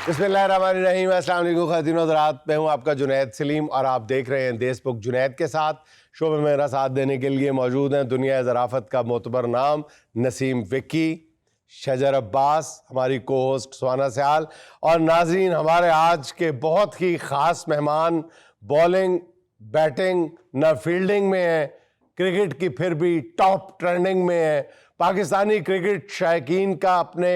बिस्मिल्लाहिर्रहमानिर्रहीम, अस्सलाम वालेकुम ख़ातिन हज़रात। मैं हूँ आपका जुनैद सलीम और आप देख रहे हैं देशबुक जुनैद के साथ। शो में मेरा साथ देने के लिए मौजूद हैं दुनिया ज़राफ़त का मोतबर नाम नसीम विक्की, शजर अब्बास, हमारी को होस्ट सुहाना सयाल और नाज़रीन हमारे आज के बहुत ही ख़ास मेहमान बॉलिंग बैटिंग न फील्डिंग में है, क्रिकेट की फिर भी टॉप ट्रेंडिंग में है। पाकिस्तानी क्रिकेट शायकीन का अपने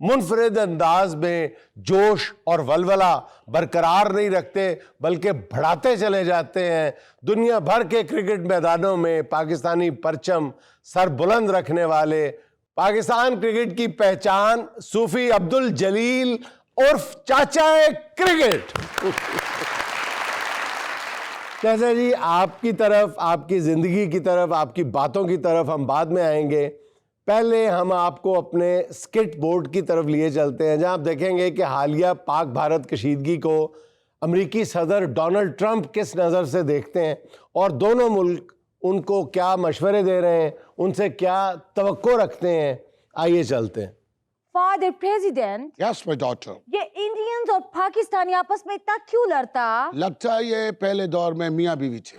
मुनफरिद अंदाज में जोश और वलवला बरकरार नहीं रखते बल्कि बढ़ाते चले जाते हैं। दुनिया भर के क्रिकेट मैदानों में पाकिस्तानी परचम सर बुलंद रखने वाले पाकिस्तान क्रिकेट की पहचान सूफी अब्दुल जलील उर्फ चाचा क्रिकेट। चाचा जी, आपकी तरफ, आपकी ज़िंदगी की तरफ, आपकी बातों की तरफ हम बाद में आएंगे। पहले हम आपको अपने स्किट बोर्ड की तरफ लिए चलते हैं, जहां आप देखेंगे कि हालिया पाक भारत कशीदगी को अमेरिकी सदर डोनाल्ड ट्रंप किस नज़र से देखते हैं और दोनों मुल्क उनको क्या मशवरे दे रहे हैं, उनसे क्या तवक्को रखते हैं। आइए चलते हैं। Father president, yes my daughter. ये इंडियंस और पाकिस्तानी आपस में इतना क्यों लड़ता? लगता है ये पहले दौर में मियाँ बीवी थे।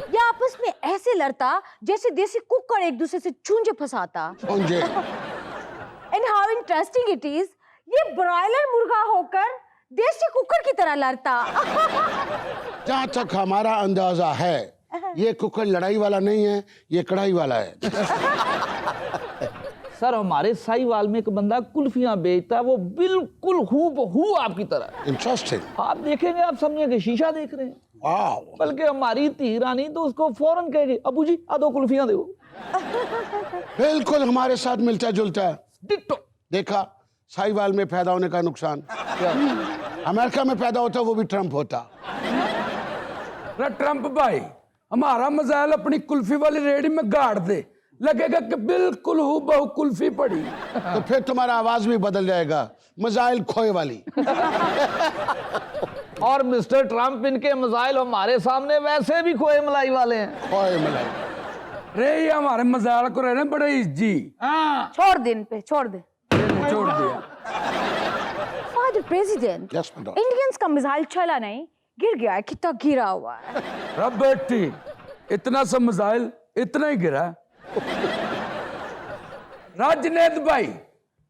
ये आपस में ऐसे लड़ता जैसे देसी कुकर एक दूसरे से चूंजे फंसाता। चूंजे। And how interesting it is, ये ब्रॉयलर मुर्गा होकर देसी कुकर की तरह लड़ता। जहाँ तक हमारा अंदाजा है ये कुकर लड़ाई वाला नहीं है, ये कढ़ाई वाला है। सर हमारे साहिवाल में एक बंदा कुल्फियां बेचता है, वो बिल्कुल हूबहू आपकी तरह। इंटरेस्टिंग। आप देखेंगे आप समझेंगे शीशा देख रहे हैं। वाओ। बल्कि हमारी धी रानी तो उसको फौरन कहेगी, अबू जी आ दो कुल्फियां दो। बिल्कुल हमारे साथ मिलता जुलता है। डिट्टो। देखा साहिवाल में पैदा होने का नुकसान। अमेरिका में पैदा होता वो भी ट्रंप होता। ट्रंप भाई, हमारा मजाल अपनी कुल्फी वाली रेडी में गाड़ दे, लगेगा कि बिल्कुल हूबहू कुल्फी पड़ी। तो फिर तुम्हारा आवाज भी बदल जाएगा, मजाइल खोए वाली। और मिस्टर ट्रंप इनके मजाइल हमारे सामने वैसे भी खोए मलाई वाले हैं। खोए मलाई। रे ये हमारे मजाल को रहने बड़े इज्जी। हाँ छोड़ दे इन पे, छोड़ दे। छोड़ दिया। Father president, Yes, my daughter. Indians का मिसाइल चला नहीं, गिर गया है, कितना गिरा हुआ है। रब बेटी, इतना सा मजाइल इतना ही गिरा। राजनेत भाई,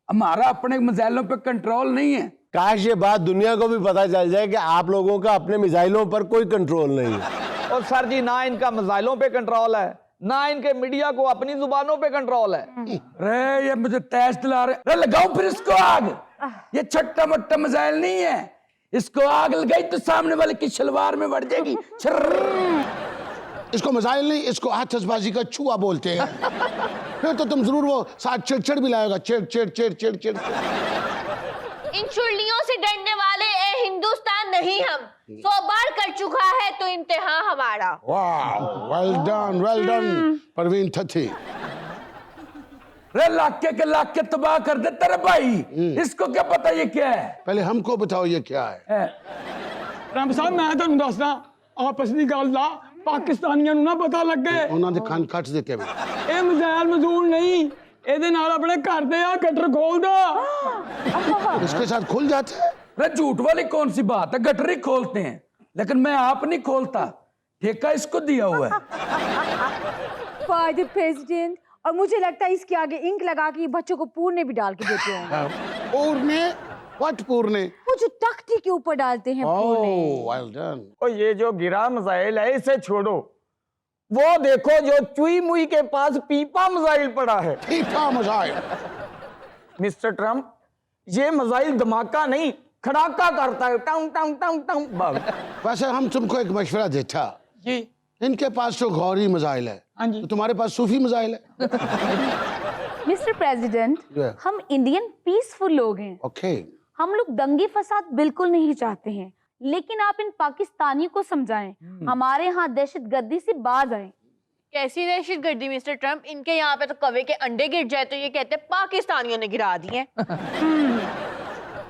हमारा अपने मजाइलों पे कंट्रोल नहीं है। काश ये बात दुनिया को भी पता चल जाए कि आप लोगों का अपने मिसाइलों पर कोई कंट्रोल नहीं है। और सर जी ना इनका मिसाइलों पे कंट्रोल है, ना इनके मीडिया को अपनी जुबानों पे कंट्रोल है। रे ये मुझे तैश दिला रहे। रे लगाओ फिर इसको आग। ये छोटा मोटा मजाइल नहीं है, इसको आग लगाई तो सामने वाले की शलवार में बढ़ जाएगी। इसको मजाइल नहीं, इसको आतिशबाजी का छुआ बोलते हैं। फिर तो तुम जरूर वो साथ चिड़चिड़ भी लाएगा। चिड़ चिड़ चिड़ चिड़ चिड़। इन चुड़लियों से डरने वाले ए हिंदुस्तान नहीं हम। 100 बार कर चुका है तो इम्तिहान हमारा। वाह, वेल डन परवीन थथी। रे लाके के लाके तबाह कर दे तेरे भाई। इसको क्या पता ये क्या है? पहले हमको बताओ ये क्या है। राम साहब मैं तो दसदा आपस की गल दा पाकिस्तानियों ना पता लगे। उन्होंने कान कट देते हैं। ਇਹ ਮਜ਼ਾਇਲ ਮਜ਼ਦੂਰ ਨਹੀਂ, ਇਹਦੇ ਨਾਲ ਆਪਣੇ ਘਰ ਦੇ ਆ ਗਟਰ ਖੋਲਦਾ। इसके साथ खुल जाते हैं। रे झूठ वाली कौन सी बात है, गटरी खोलते हैं, लेकिन मैं आप नहीं खोलता, ठेका इसको दिया हुआ है। फादर प्रेसिडेंट, और मुझे लगता है इसके आगे इंक लगा के बच्चों को पूरने भी डाल के देते हैं। पूरने? व्हाट पूरने? वो जो तख्ती के ऊपर डालते हैं पूरने। ओह, वेल डन। और ये जो गिरा मिसाइल है इसे छोड़ो, वो देखो जो चुई मुई के पास पीपा मिसाइल पड़ा है। पीपा मिसाइल। मिस्टर ट्रंप, ये मिसाइल धमाका नहीं खड़ाका करता है, टांग टांग टांग टांग। वैसे हम तुमको एक मशवरा देता, जी इनके पास तो गौरी मिसाइल है, हाँ जी। तो तुम्हारे पास सूफी मिसाइल है। Mister president, Yeah. हम इंडियन पीसफुल लोग हैं। ओके। हम लोग दंगे फसाद बिल्कुल नहीं चाहते हैं, लेकिन आप इन पाकिस्तानियों को समझाएं, हमारे यहाँ दहशतगर्दी से बाज आए। कैसी दहशतगर्दी मिस्टर ट्रंप? इनके यहाँ पे तो कौवे के अंडे गिर जाए तो ये कहते हैं पाकिस्तानियों ने गिरा दिए।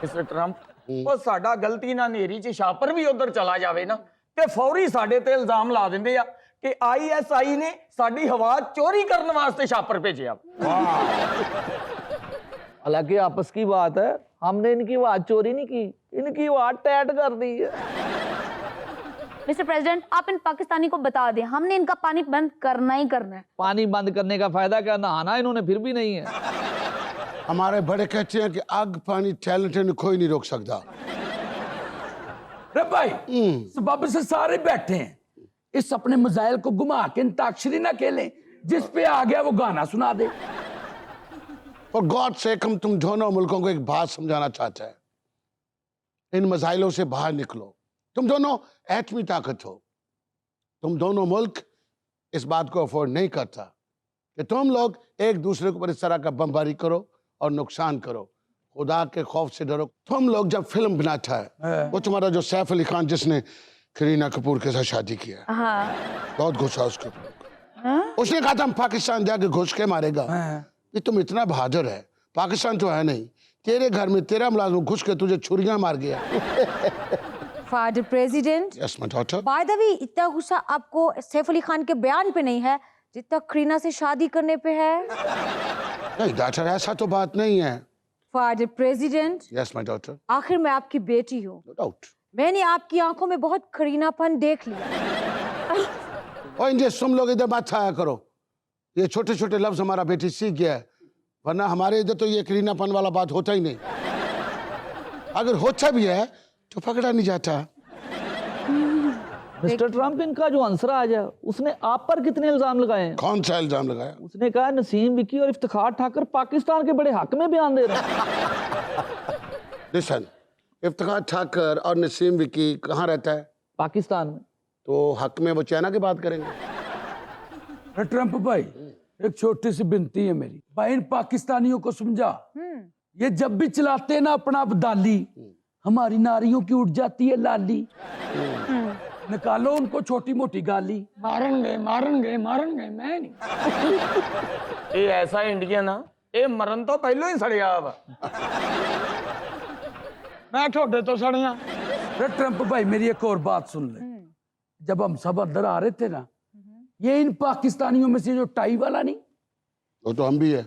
मिस्टर ट्रंप, वो साडा गलती ना नेरी च छापर भी उधर चला जावे ना ते फौरी साडे ते इल्जाम ला दिंदे आ कि ISI ने साडी हवा चोरी करने वास्ते छापर भेजिया। हालांकि आपस की बात है, हमने इनकी आवाज चोरी नहीं की, इनकी आवाज टैट कर दी है। मिस्टर प्रेसिडेंट, आप इन पाकिस्तानी को बता दें, हमने इनका पानी बंद करना ही करना है। पानी बंद करने का फायदा क्या, नहाना इन्होंने फिर भी नहीं है। हमारे बड़े कहते हैं कि आग पानी टैलेंट कोई नहीं रोक सकता। रे भाई सबब से सारे बैठे हैं, इस अपने मिसाइल को घुमा के अंताक्षरी ना खेलें, जिस पे आ गया वो गाना सुना दे। और गॉड से हम तुम दोनों मुल्कों को एक बात समझाना चाहते हैं, इन मिसाइलों से बाहर निकलो। तुम दोनों एटमी ताकत हो, तुम दोनों मुल्क इस बात को अफोर्ड नहीं करता कि तुम लोग एक दूसरे के ऊपर इस तरह का बमबारी करो और नुकसान करो। खुदा के खौफ से डरो। तुम लोग जब फिल्म बनाता है, वो तुम्हारा जो सैफ अली खान जिसने करीना कपूर के साथ शादी किया, हाँ। बहुत गुस्सा उसके ऊपर। उसने कहा था हम पाकिस्तान जाके घुस के मारेगा। ये तुम इतना बहादुर है, पाकिस्तान तो है नहीं, तेरे घर में तेरा मुलाजिम घुस के तुझे छुरियां मार गया। Father president, yes my daughter. By the way, इतना गुस्सा आपको सैफ अली खान के बयान पे नहीं है जितना करीना से शादी करने पे है। नहीं डॉक्टर, ऐसा तो बात नहीं है। Father president, yes my daughter. आखिर मैं आपकी बेटी हूँ, नो डाउट। मैंने आपकी आंखों में बहुत करीनापन देख लिया। और इंजे तुम लोग इधर बात आया करो, ये छोटे छोटे लफ्ज हमारा बेटी सीख गया है, वरना हमारे इधर तो ये करीनापन वाला बात होता ही नहीं। अगर होता भी है तो पकड़ा नहीं जाता। मिस्टर ट्रम्प, इनका जो आंसर आ जाए, उसने आप पर कितने इल्जाम लगाए हैं? कौन सा इल्जाम लगाया? उसने कहा नसीम विक्की और इफ्तिखार ठाकर पाकिस्तान के बड़े हक में बयान दे रहे हैं। लिसन, इफ्तिखार ठाकर और नसीम विकी कहाँ रहता है? पाकिस्तान में। तो हक में वो चाइना की बात करेंगे? रे ट्रम्प भाई, एक छोटी सी विनती है मेरी भाई, इन पाकिस्तानियों को समझा, ये जब भी चलाते हैं ना अपना बदाली, हमारी नारियों की उठ जाती है लाली। निकालो उनको छोटी मोटी गाली। मारनगे मारनगे मारनगे, मैं नहीं। ये ऐसा इंडियन ना, ये मरन तो पहले ही सड़िया वा। मैं ठोडे तो सड़िया। रे ट्रम्प भाई, मेरी एक और बात सुन ले। जब हम सब अंदर आ रहे थे ना, ये इन पाकिस्तानियों में से जो टाई वाला नहीं, वो तो हम भी है।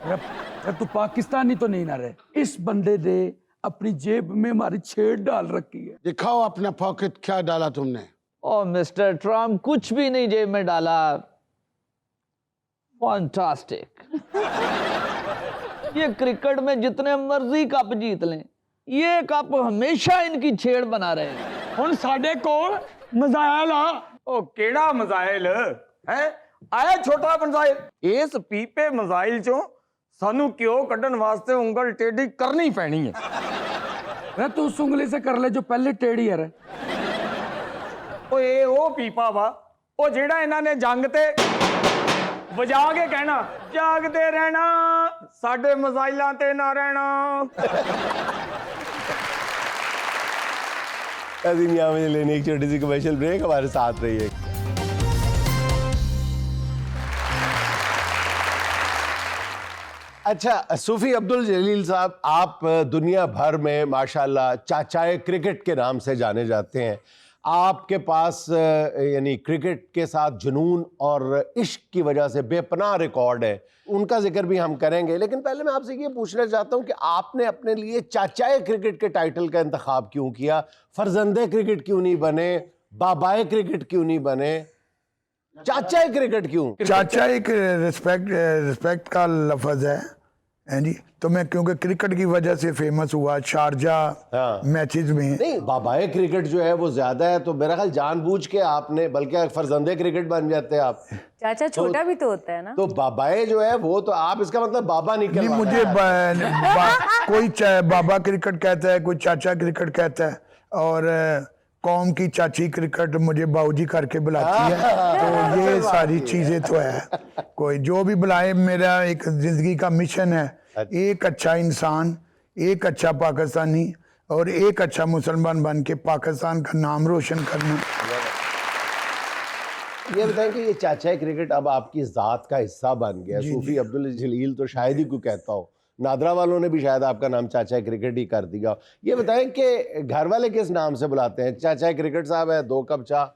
रे तू पाकिस्तानी तो नहीं ना रहे, इस बंदे ने अपनी जेब में हमारी छेड़ डाल रखी है। दिखाओ अपना पॉकेट, क्या डाला तुमने? ओ मिस्टर ट्रम्प, कुछ भी नहीं जेब में डाला। फैंटास्टिक। ये क्रिकेट में जितने मर्जी कप जीत लें, ये कप हमेशा इनकी छेड़ बना रहे। हुन साडे कोल मिसाइल आ। ओ केड़ा मिसाइल है? आया छोटा मिसाइल। इस पीपे मिसाइल चो सानू क्यों कड्ढन वास्ते उंगल टेढ़ी करनी पैनी है। रे तू उस उंगली से कर ले जो पहले टेढ़ी है। रे ओए ओ पीपा वा, ओ जेड़ा इन्हां ने जंग ते वजा के कहना जागते रहना, साडे मिसाइलां ते ना रहना। यहाँ में लेने एक छोटी सी कमर्शियल ब्रेक, हमारे साथ रहिए। अच्छा, सूफी अब्दुल जलील साहब, आप दुनिया भर में माशाल्लाह चाचाए क्रिकेट के नाम से जाने जाते हैं। आपके पास यानी क्रिकेट के साथ जुनून और इश्क की वजह से बेपनाह रिकॉर्ड है, उनका जिक्र भी हम करेंगे। लेकिन पहले मैं आपसे ये पूछना चाहता हूँ कि आपने अपने लिए चाचाए क्रिकेट के टाइटल का इंतखाब क्यों किया? फर्जंदे क्रिकेट क्यों नहीं बने? बाबाए क्रिकेट क्यों नहीं बने? चाचाए क्रिकेट क्यों? चाचा एक रिस्पेक्ट का लफ्ज है जी। तो मैं क्योंकि क्रिकेट की वजह से फेमस हुआ शारजा मैचेस में। नहीं, बाबाए क्रिकेट जो है वो ज्यादा है, तो मेरा ख्याल जानबूझ के आपने, बल्कि फर्जंदे क्रिकेट बन जाते हैं आप। चाचा छोटा भी तो होता है ना। तो बाबाए जो है वो तो आप, इसका मतलब बाबा निकल। मुझे कोई बाबा क्रिकेट कहता है, कोई चाचा क्रिकेट कहता है, और कौम की चाची क्रिकेट मुझे बाऊजी करके बुलाती है। तो ये सारी चीजें तो है, कोई जो भी बुलाए, मेरा एक जिंदगी का मिशन है, एक अच्छा इंसान, एक अच्छा पाकिस्तानी और एक अच्छा मुसलमान बन के पाकिस्तान का नाम रोशन करना। ये बताएं कि ये चाचा क्रिकेट अब आपकी जात का हिस्सा बन गया। सूफी अब्दुल जलील तो शायद ही कोई कहता हो, नादरा वालों ने भी शायद आपका नाम चाचा क्रिकेट ही कर दिया। ये बताएं कि घर वाले किस नाम से बुलाते हैं? चाचा क्रिकेट साहब है, 2 कप चाय?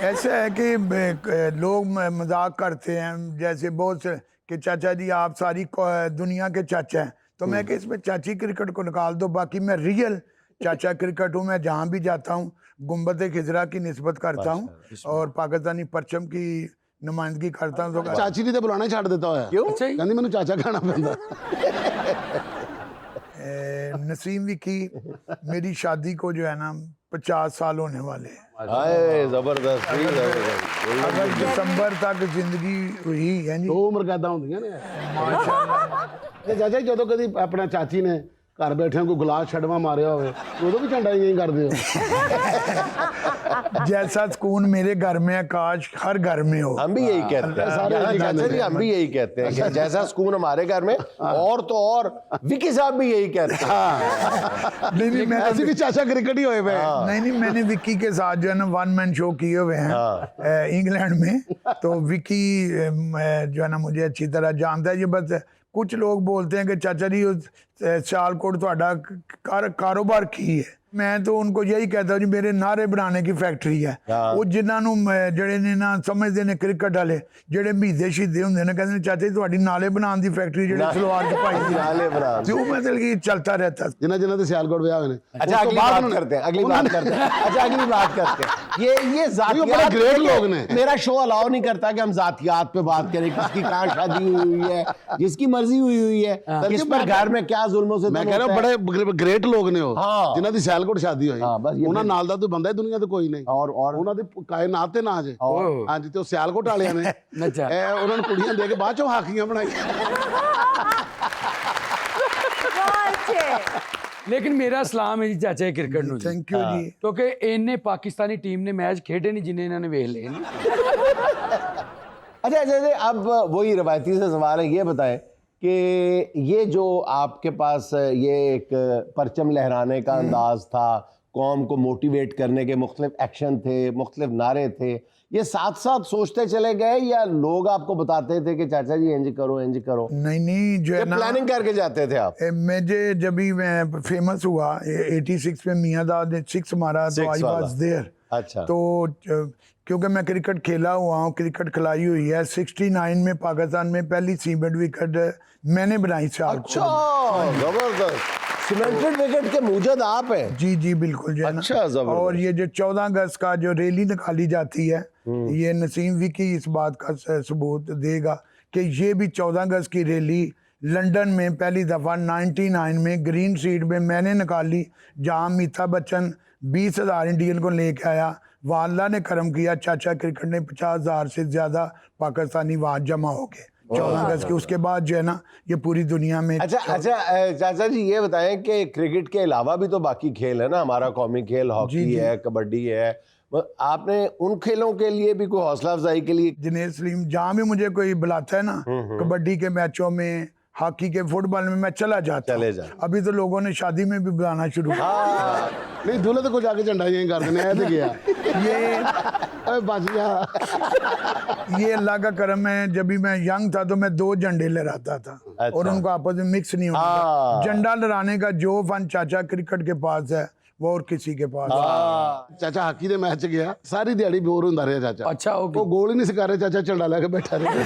ऐसा है कि लोग मजाक करते हैं, जैसे बहुत से कि चाचा जी आप सारी दुनिया के चाचा हैं, तो मैं कि इसमें चाची क्रिकेट को निकाल दो, बाकी मैं रियल चाचा क्रिकेट हूँ। मैं जहाँ भी जाता हूँ गुम्बद खिजरा की निस्बत करता हूँ और पाकिस्तानी परचम की नुमाइंदगी करता हूँ। तो चाची ने तो बुलाना ही छाड़ देता होया। क्यों? कहंदी मैनू चाचा कहना पैंदा। नसीम विकी, मेरी शादी को जो है ना 50 साल होने वाले हैं। हाय जबरदस्त जी, जबरदस्त। अगर दिसंबर तक जिंदगी हुई है जी, 2 उम्र कैदा होंदियां ने ते चाचा जी ਜਦੋਂ कदी अपना चाची ने घर बैठे कोई गिलास छड़वा मारिया होवे उदों भी झंडा यही कर दियो। जैसा सुकून मेरे घर में है काश हर घर में हो। हम भी यही कहते हैं सारे यहाँ यही चाचा कहते जी, हैं। हम भी यही कहते हैं कि जैसा सुकून हमारे घर में, और तो और विकी साहब भी यही कहते हैं। नहीं मैं ऐसे भी चाचा क्रिकेट ही होए हुए हैं। नहीं मैंने विक्की के साथ जो है ना 1 मैन शो किए हुए हैं इंग्लैंड में। तो विक्की जो है ना मुझे अच्छी तरह जानता है। ये बस कुछ लोग बोलते हैं कि चाचा जी सियालकोट ਤੁਹਾਡਾ कारोबार की है। मैं तो उनको यही कहता हूँ जी मेरे नारे बनाने की फैक्ट्री है। वो जिन्होंने ਜਿਹੜੇ ਨੇ ਨਾ ਸਮਝਦੇ ਨੇ ਕ੍ਰਿਕਟ ਵਾਲੇ, ਜਿਹੜੇ ਮਹੀਦੇ ਸ਼ਹੀਦੇ ਹੁੰਦੇ ਨੇ ਕਹਿੰਦੇ ਨੇ ਚਾਚਾ ਜੀ ਤੁਹਾਡੀ ਨਾਲੇ ਬਣਾਉਣ ਦੀ ਫੈਕਟਰੀ ਜਿਹੜੀ ਸਲਵਾਰ ਚ ਪਾਈ ਦੀ नाले बना। जो मतलब कि चलता रहता। जिन्हें जिन्हें तो सियालकोट ब्याह हुए ने। अच्छा अगली बात करते हैं, अगली बात करते हैं। अच्छा अगली बात करते हैं। ये जातियात, ग्रेट लोग ने। मेरा शो अलाउ नहीं करता कि हम जातियात पे बात करें, किसकी कहाँ शादी हुई है, जिसकी मर्जी हुई है, किस पर घर में क्या जुल्मों से। मैं कह रहा हूं बड़े ग्रेट लोग ने हो हाँ। जिन्हां दी सियालकोट शादी होई। हाँ, बस ये ਉਹਨਾਂ ਨਾਲ ਦਾ तो ਬੰਦਾ ਹੀ ਦੁਨੀਆ ਤੇ ਕੋਈ ਨਹੀਂ। और ਉਹਨਾਂ ਦੇ ਕਾਇਨਾਤ ਤੇ ਨਾ ਜੇ। ਹਾਂਜੀ ਤੇ ਉਹ ਸਿਆਲਕੋਟ ਵਾਲਿਆਂ ਨੇ ਅੱਛਾ। ਇਹ ਉਹਨਾਂ ਨੂੰ ਕੁੜੀਆਂ ਦੇ ਕੇ ਬਾਅਦ ਚੋਂ ਹਾਕੀਆਂ ਬਣਾਈਆਂ। लेकिन मेरा सलाम है जी चाचा क्रिकेट ਨੂੰ ਜੀ। थैंक यू जी। ਕਿਉਂਕਿ ਇਹਨੇ ਪਾਕਿस्तानी टीम ने मैच खेडे नहीं जिन्हें इन्होंने ਵੇਖ ਲਏ ਨੇ। अच्छा जैसे अब वही रवायती से सवाल है, ये बताएं कि ये जो आपके पास ये एक परचम लहराने का अंदाज था, कौम को मोटिवेट करने के मुख्तलिफ एक्शन थे, मुख्तलिफ नारे थे, ये साथ साथ सोचते चले गए या लोग आपको बताते थे कि चाचा जी इंज करो इंज करो? नहीं जो ये है ना प्लानिंग करके जाते थे आप? मुझे जब भी मैं फेमस हुआ 86 में मियाँदाद ने 6 मारा तो आई वाज देयर। अच्छा। तो क्योंकि मैं क्रिकेट खेला हुआ हूँ, क्रिकेट खिलाई हुई है। 69 में पाकिस्तान में पहली सीमेंट विकेट मैंने बनाई सियालकोट। अच्छा जबरदस्त, सीमेंटेड विकेट के मूजद आप हैं? जी जी बिल्कुल जो है ना। अच्छा, जबरदस्त। और ये जो 14 अगस्त का जो रैली निकाली जाती है, ये नसीम विकी इस बात का सबूत देगा कि ये भी 14 अगस्त की रैली लंदन में पहली दफ़ा 99 में ग्रीन सीट में मैंने निकाली, जहाँ अमिताभ बच्चन 20,000 इंडियन को लेके आया। वहाँ अल्लाह ने करम किया, चाचा क्रिकेट ने 50,000 से ज़्यादा पाकिस्तानी वहाँ जमा हो गए 14 अगस्त के। उसके बाद जो है ना ये पूरी दुनिया में। अच्छा चाचा जी ये बताएं कि क्रिकेट के अलावा भी तो बाकी खेल है ना, हमारा कौमी खेल हॉकी है, कबड्डी है, आपने उन खेलों के लिए भी कोई हौसला अफजाई के लिए? दिनेश सलीम जहाँ भी मुझे कोई बुलाता है ना, कबड्डी के मैचों में, हॉकी के, फुटबॉल में मैं चला जाता हूँ। अभी तो लोगों ने शादी में भी बुलाना शुरू किया। नहीं दूल्हे तो कुछ आके झंडा यही कर देने ऐसे गया ये बच गया। ये अल्लाह का करम है। जब भी मैं यंग था तो मैं 2 झंडे लहराता था। अच्छा। और उनको आपस में मिक्स नहीं होता। झंडा लहराने का जो फन चाचा क्रिकेट के पास है वो और किसी के पास। चाचा हाकी दे मैच गया, सारी दिहाड़ी बोर होंदा रहा चाचा। अच्छा वो गोल ही नहीं सिखा रहे, चाचा झंडा लेके बैठा रहे।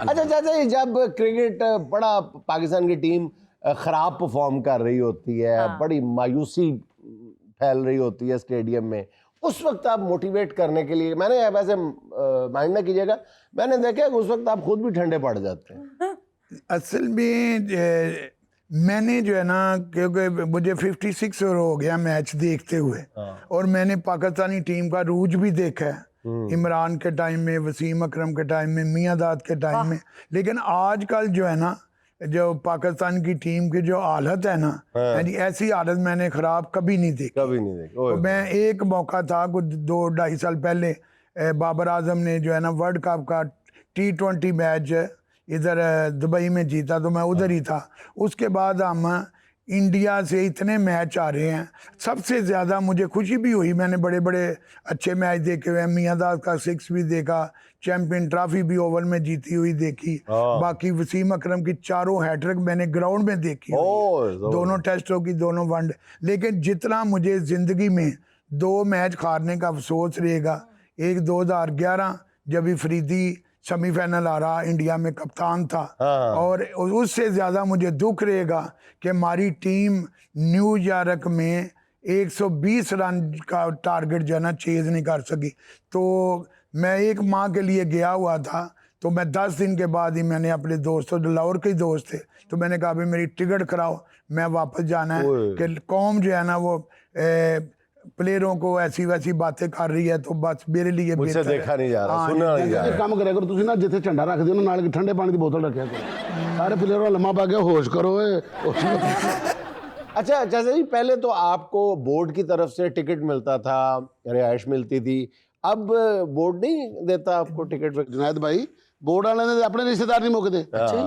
अच्छा चाचा जी, जब क्रिकेट बड़ा पाकिस्तान की टीम खराब परफॉर्म कर रही होती है, बड़ी मायूसी फैल रही होती है स्टेडियम में, उस वक्त आप मोटिवेट करने के लिए, मैंने वैसे माइंड ना कीजिएगा, मैंने देखा कि उस वक्त आप खुद भी ठंडे पड़ जाते हैं। असल में मैंने जो है ना, क्योंकि मुझे 56 हो गया मैच देखते हुए, और मैंने पाकिस्तानी टीम का रूज भी देखा है, इमरान के टाइम में, वसीम अकरम के टाइम में, मियाँदाद के टाइम में। लेकिन आजकल जो है ना, जो पाकिस्तान की टीम की जो हालत है ना, यानी ऐसी हालत मैंने खराब कभी नहीं देखी। कभी नहीं देखी। तो मैं एक मौका था कुछ 2-2.5 साल पहले, बाबर आजम ने जो है ना वर्ल्ड कप का T20 मैच इधर दुबई में जीता, तो मैं उधर ही था। उसके बाद हम इंडिया से इतने मैच आ रहे हैं, सबसे ज़्यादा मुझे खुशी भी हुई, मैंने बड़े बड़े अच्छे मैच देखे हुए हैं। मियाँदाद का 6 भी देखा, चैंपियन ट्रॉफी भी ओवल में जीती हुई देखी, बाकी वसीम अकरम की 4 हैट्रिक मैंने ग्राउंड में देखी हुई है, दोनों टेस्टों की, दोनों वनडे। लेकिन जितना मुझे ज़िंदगी में 2 मैच हारने का अफसोस रहेगा, एक 2011 जब अफरीदी सेमीफाइनल आ रहा, इंडिया में कप्तान था। हाँ। और उससे ज़्यादा मुझे दुख रहेगा कि हमारी टीम न्यूयॉर्क में 120 रन का टारगेट जो है ना चेज नहीं कर सकी। तो मैं 1 माह के लिए गया हुआ था, तो मैं 10 दिन के बाद ही मैंने अपने दोस्तों, जो लाहौर के दोस्त थे, तो मैंने कहा भाई मेरी टिकट कराओ, मैं वापस जाना है। कि कौम जो है ना वो प्लेयरों को ऐसी वैसी बातें कर रही है, तो बस मेरे लिए मुझसे बेहतर है। देखा नहीं जा रहा, हाँ, सुना नहीं जा एक रहा। काम कਰਿਆ ਕਰੋ ਤੁਸੀਂ ਨਾ ਜਿੱਥੇ ਝੰਡਾ ਰੱਖਦੇ ਹੋ ਨਾ ਨਾਲ ਠੰਡੇ ਪਾਣੀ ਦੀ ਬੋਤਲ ਰੱਖਿਆ ਕਰੋ। ਸਾਰੇ ਪਲੇਅਰਾਂ ਲੰਮਾ ਪਾ ਕੇ ਹੋਸ਼ ਕਰੋ ਏ ਹੋਸ਼ ਕਰੋ। अच्छा चाचा जी, पहले तो आपको बोर्ड की तरफ से टिकट मिलता था, रिहाइश मिलती थी, अब बोर्ड नहीं देता आपको टिकट? जुनैद भाई बोर्ड वाले ने अपने रिश्तेदार नहीं मुकते,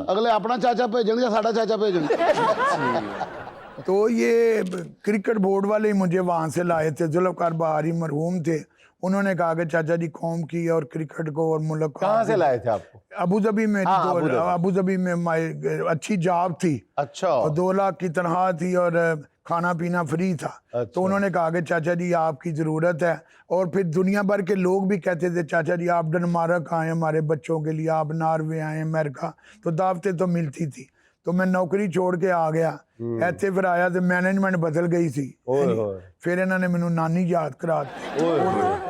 अगले अपना चाचा भेजन या साडा चाचा भेजन। तो ये क्रिकेट बोर्ड वाले ही मुझे वहाँ से लाए थे, जुल्फ़कार बहारी मरहूम थे, उन्होंने कहा कि चाचा जी कौम की और क्रिकेट को और मुल्क को कहाँ से लाए थे आपको? अबू धाबी में। हाँ, अबू धाबी में अच्छी जॉब थी अच्छा। और 2 लाख की तनख्वाह थी और खाना पीना फ्री था। अच्छा। तो उन्होंने कहा कि चाचा जी आपकी ज़रूरत है। और फिर दुनिया भर के लोग भी कहते थे चाचा जी आप डेनमार्क आए हमारे बच्चों के लिए, आप नॉर्वे आए, अमेरिका, तो दावतें तो मिलती थी। तो मैं नौकरी छोड़ के आ गया ऐसे, फिर आया तो मैनेजमेंट बदल गई थी, फिर इन्होंने मैनू नानी याद कराती।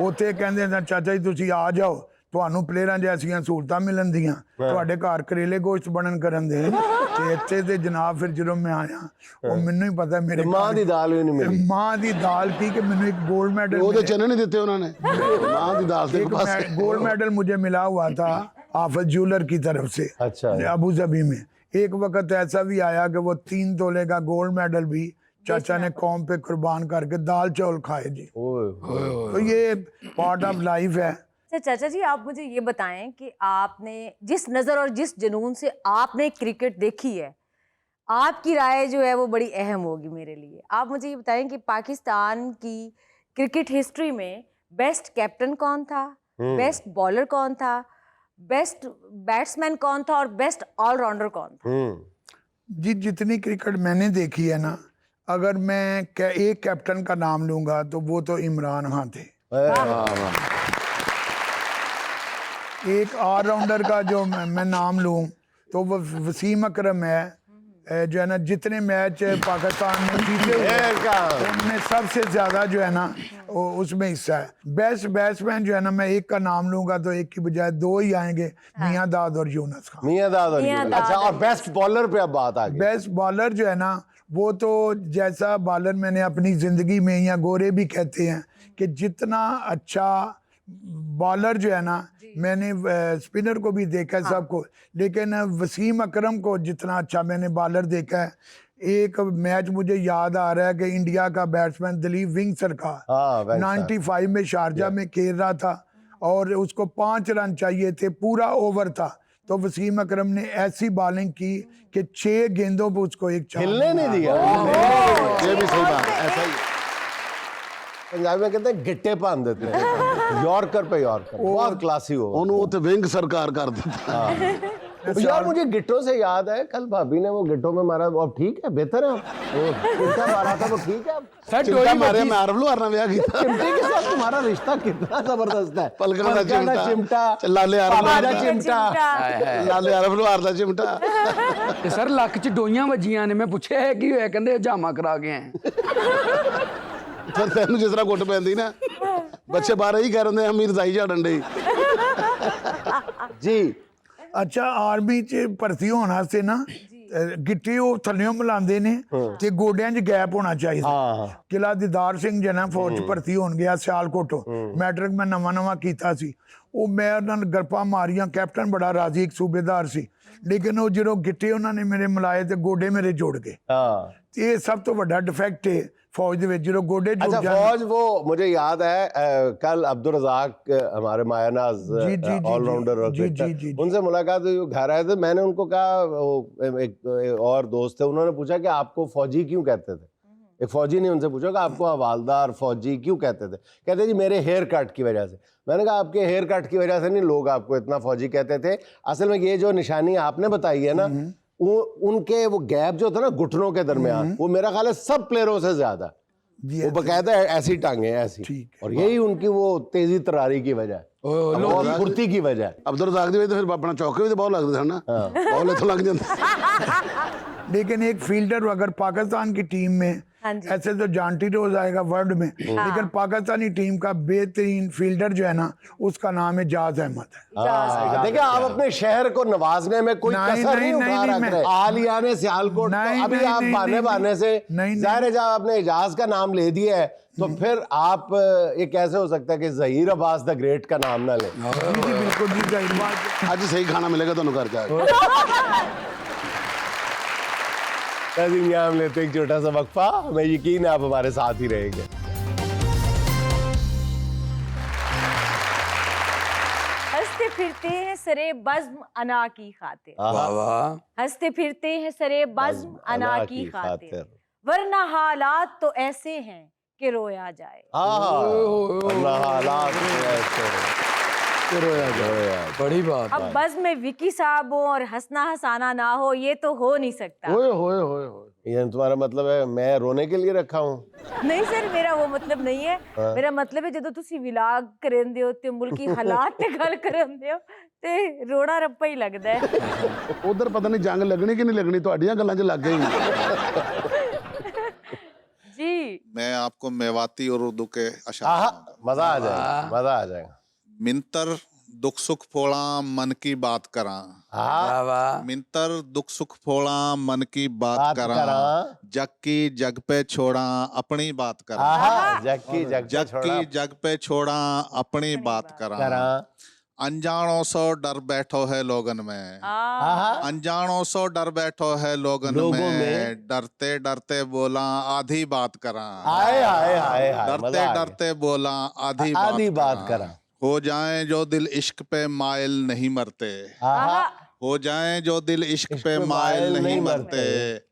ਉੱਥੇ ਕਹਿੰਦੇ ਨੇ ਚਾਚਾ ਜੀ ਤੁਸੀਂ ਆ ਜਾਓ, ਤੁਹਾਨੂੰ ਪਲੇਅਰਾਂ ਜੈਸੀਆਂ ਸਹੂਲਤਾਂ ਮਿਲਣ ਦੀਆਂ, ਤੁਹਾਡੇ ਘਰ ਕਰੇਲੇ ਗੋਸ਼ਤ ਬਣਨ ਕਰਨ ਦੇ। ਤੇ ਇੱਥੇ ਤੇ ਜਨਾਬ ਫਿਰ ਜਦੋਂ ਮੈਂ ਆਇਆ, ਉਹ ਮੈਨੂੰ ਹੀ ਪਤਾ ਮੇਰੇ ਮਾਂ ਦੀ ਦਾਲ ਵੀ ਨਹੀਂ ਮਿਲੀ। ਮਾਂ ਦੀ ਦਾਲ ਕੀ ਕਿ ਮੈਨੂੰ ਇੱਕ गोल्ड मेडल, ਉਹਦੇ ਚਿੰਨ੍ਹ ਨਹੀਂ ਦਿੱਤੇ ਉਹਨਾਂ ਨੇ, ਮਾਂ ਦੀ ਦਾਲ ਤੇ ਪਾਸੇ। गोल्ड मेडल मुझे मिला हुआ था आफत ज्वेलर की तरफ से, अच्छा। अबू धाबी में। एक वक्त ऐसा भी आया कि वो 3 तोले का गोल्ड मेडल भी चाचा ने कौम पे कुर्बान करके दाल चावल खाए जी। तो ये पार्ट ऑफ लाइफ है। चाचा जी आप मुझे ये बताएं कि आपने जिस नज़र और जिस जुनून से आपने क्रिकेट देखी है, आपकी राय जो है वो बड़ी अहम होगी मेरे लिए। आप मुझे ये बताएं कि पाकिस्तान की क्रिकेट हिस्ट्री में बेस्ट कैप्टन कौन था, बेस्ट बॉलर कौन था, बेस्ट बैट्समैन कौन था और बेस्ट ऑलराउंडर कौन था? जी जितनी क्रिकेट मैंने देखी है ना, अगर मैं एक कैप्टन का नाम लूंगा तो वो तो इमरान खान थे। एक ऑलराउंडर का जो मैं नाम लूं तो वो वसीम अकरम है, जो है ना जितने मैच पाकिस्तान में जीते हुए उनमें सबसे ज़्यादा जो है ना उसमें हिस्सा है। बेस्ट बैट्समैन जो है ना, मैं एक का नाम लूंगा तो एक की बजाय 2 ही आएंगे, मियां दाद और यूनुस खान। मियां दाद और यूनुस। अच्छा, और बेस्ट बॉलर पे अब बात आ गई। बेस्ट बॉलर जो है ना, वो तो जैसा बॉलर मैंने अपनी ज़िंदगी में, या गोरे भी कहते हैं कि जितना अच्छा बॉलर जो है ना, मैंने स्पिनर को भी देखा है सबको, लेकिन वसीम अकरम को जितना अच्छा मैंने बॉलर देखा है। एक मैच मुझे याद आ रहा है कि इंडिया का बैट्समैन दलीप विंग सरकार 95 में शारजा में खेल रहा था और उसको 5 रन चाहिए थे, पूरा ओवर था, तो वसीम अकरम ने ऐसी बॉलिंग की कि 6 गेंदों पर उसको एक खेलने नहीं दिया। ये भी सही बात है, ऐसा ही पंजाबी में कहते हैं गिट्टे पान देते हैं, यॉर्कर पे यॉर्कर, बहुत क्लासी हो। ਉਹਨੂੰ ਉੱਥੇ ਵਿੰਗ सरकार कर ਦਿੱਤਾ। यार मुझे गिट्टों से याद है, कल भाभी ने वो गिट्टों में मारा, वो अब ठीक है, बेहतर है। वो गिट्टा मारा था वो ठीक है। चिमटा मारे मैं आरव लुहार ਨਾਲ ਵਿਆਹ ਕੀਤਾ। चिमटे के साथ तुम्हारा रिश्ता कितना जबरदस्त है। पलकन ਦਾ चिमटा, ਲਾਲੇ ਆਰਵ पापा का चिमटा। ਲਾਲੇ ਆਰਵ ਲੁਹਾਰ ਦਾ चिमटा। ਤੇ ਸਰ ਲੱਕ 'ਚ ਡੋਈਆਂ ਵੱਜੀਆਂ ਨੇ। ਮੈਂ ਪੁੱਛਿਆ ਹੈ ਕੀ ਹੋਇਆ, ਕਹਿੰਦੇ ਹਜਾਮਾ ਕਰਾ ਕੇ ਆਏ। ਫਿਰ ਤੈਨੂੰ ਜਿਸ ਤਰ੍ਹਾਂ ਗੁੱਟ ਪੈਂਦੀ ਨਾ, ਬੱਚੇ ਬਾਹਰ ਹੀ ਕਹਿ ਰਹੇ ਅਮੀਰ ਜ਼ਾਈ ਝਾੜਨ ਦੇ। जी अच्छा, आर्मी च भर्ती होने वास्ते ना गिट्टी वो थल्लियों मिलांदे ने ते गोडियां च गैप होना चाहिए। किला दीदार सिंह जो ना फौज च भर्ती होन गया सियालकोट, मैट्रिक मैं नवा कीता सी, वो मैं उन्होंने गरपा मारियां, कैप्टन बड़ा राजी, एक सूबेदार सी, लेकिन वो जो गिट्टे उन्होंने मेरे मिलाए ते गोडे मेरे जुड़ गए। ये सब तो बड़ा डिफेक्ट है फौज दे विच, जो गोडे जुड़ अच्छा, फौज वो मुझे याद है कल अब्दुल रज़ाक हमारे मायानाज ऑलराउंडर और उनसे मुलाकात हुई, घर आए थे, मैंने उनको कहा, एक और दोस्त थे, उन्होंने पूछा कि आपको फौजी क्यों कहते थे। एक फौजी ने उनसे पूछा कि आपको हवालदार फौजी क्यों कहते थे। कहते जी मेरे हेयर कट की वजह से। मैंने कहा आपके हेयर कट की वजह से नहीं लोग आपको इतना फौजी कहते थे, असल में ये जो निशानी आपने बताई है ना, उनके वो गैप जो था ना घुटनों के दरमियान, वो मेरा ख्याल है सब प्लेयरों से ज्यादा, वो बकायदा ऐसी टांगे ऐसी, और यही उनकी वो तेजी तरारी की वजह है। बहुत फुर्ती की वजह। अब्दुल रज़ाक दी तो फिर अपना चौके भी तो बहुत लगते थे ना, बॉल तो लग जाते। लेकिन एक फील्डर अगर पाकिस्तान की टीम में, हाँ जी। ऐसे तो जानटी रोज आएगा वर्ल्ड में, लेकिन पाकिस्तानी टीम का बेहतरीन फील्डर जो है ना, उसका नाम है जाज अहमद है। देखिए आप अपने शहर को नवाजने में कोई नहीं, कसर नहीं, नहीं उठा नहीं, रख रहे। आलिया ने सियालकोट नहीं, तो अभी नहीं, आप नहीं, बहाने नहीं, बहाने से नहीं, जाहिर है, जब आपने इजाज का नाम ले दिया है तो फिर आप ये कैसे हो सकता है कि जहीर अब्बास द ग्रेट का नाम ना लें। जी जी बिल्कुल जी, जाहिर बात है। आज सही खाना मिलेगा तो घर जाए। नाज़रीन, यहाँ हम लेते हैं एक छोटा सा वक्फा। हमें यकीन है आप हमारे साथ ही रहेंगे। हंसते फिरते हैं सरे बज़्म अना की खातिर, वाह वाह। हंसते फिरते हैं सरे बज़्म अना की खातिर, वरना हालात तो ऐसे हैं कि रोया जाए। वरना हालात ऐसे बड़ी बात। अब बज़्म में विकी साहब हो और हंसना हंसाना ना हो, ये तो हो नहीं सकता। ओए होए होए होए। ये तुम्हारा मतलब है मैं रोने के लिए रखा हूँ? नहीं सर, मेरा वो मतलब नहीं है। मेरा मतलब है ਜਦੋਂ ਤੁਸੀਂ ਵਿਲਾਗ ਕਰਿੰਦੇ ਹੋ ਤੇ ਮੁਲਕੀ ਹਾਲਾਤ ਤੇ ਗੱਲ ਕਰਿੰਦੇ ਹੋ ਤੇ ਰੋਣਾ ਰੱਪਾ ਹੀ ਲੱਗਦਾ ਹੈ। उधर पता नहीं जंग लगनी कि नहीं लगनी, ਤੁਹਾਡੀਆਂ ਗੱਲਾਂ 'ਚ ਲੱਗ गई। जी मैं आपको मेवाती और उर्दू के अशार आहा, सुनाऊंगा। मजा आ जाएगा, मजा आ जाएगा। मिंतर दुख सुख फोड़ा मन की बात करा, हाँ, वाह वाह। मिंतर दुख सुख फोड़ा मन की बात बात करा, करा। जग की जग पे छोड़ा अपनी बात करा, आहा, जग की जग पे जग छोड़ा की जग पे छोड़ा अपनी बात करा। करा, अनजानों सो डर बैठो है लोगन में, आहा, अनजानों सो डर बैठो है लोगन लोगों में, में। डरते डरते बोला आधी बात करा, आए आए आए आए, डरते मजा आ गया। डरते बोला आधी आधी बात बात करा। हो जाएं जो दिल इश्क पे माइल नहीं मरते, आहा, हो जाएं जो दिल इश्क पे माइल नहीं मरते,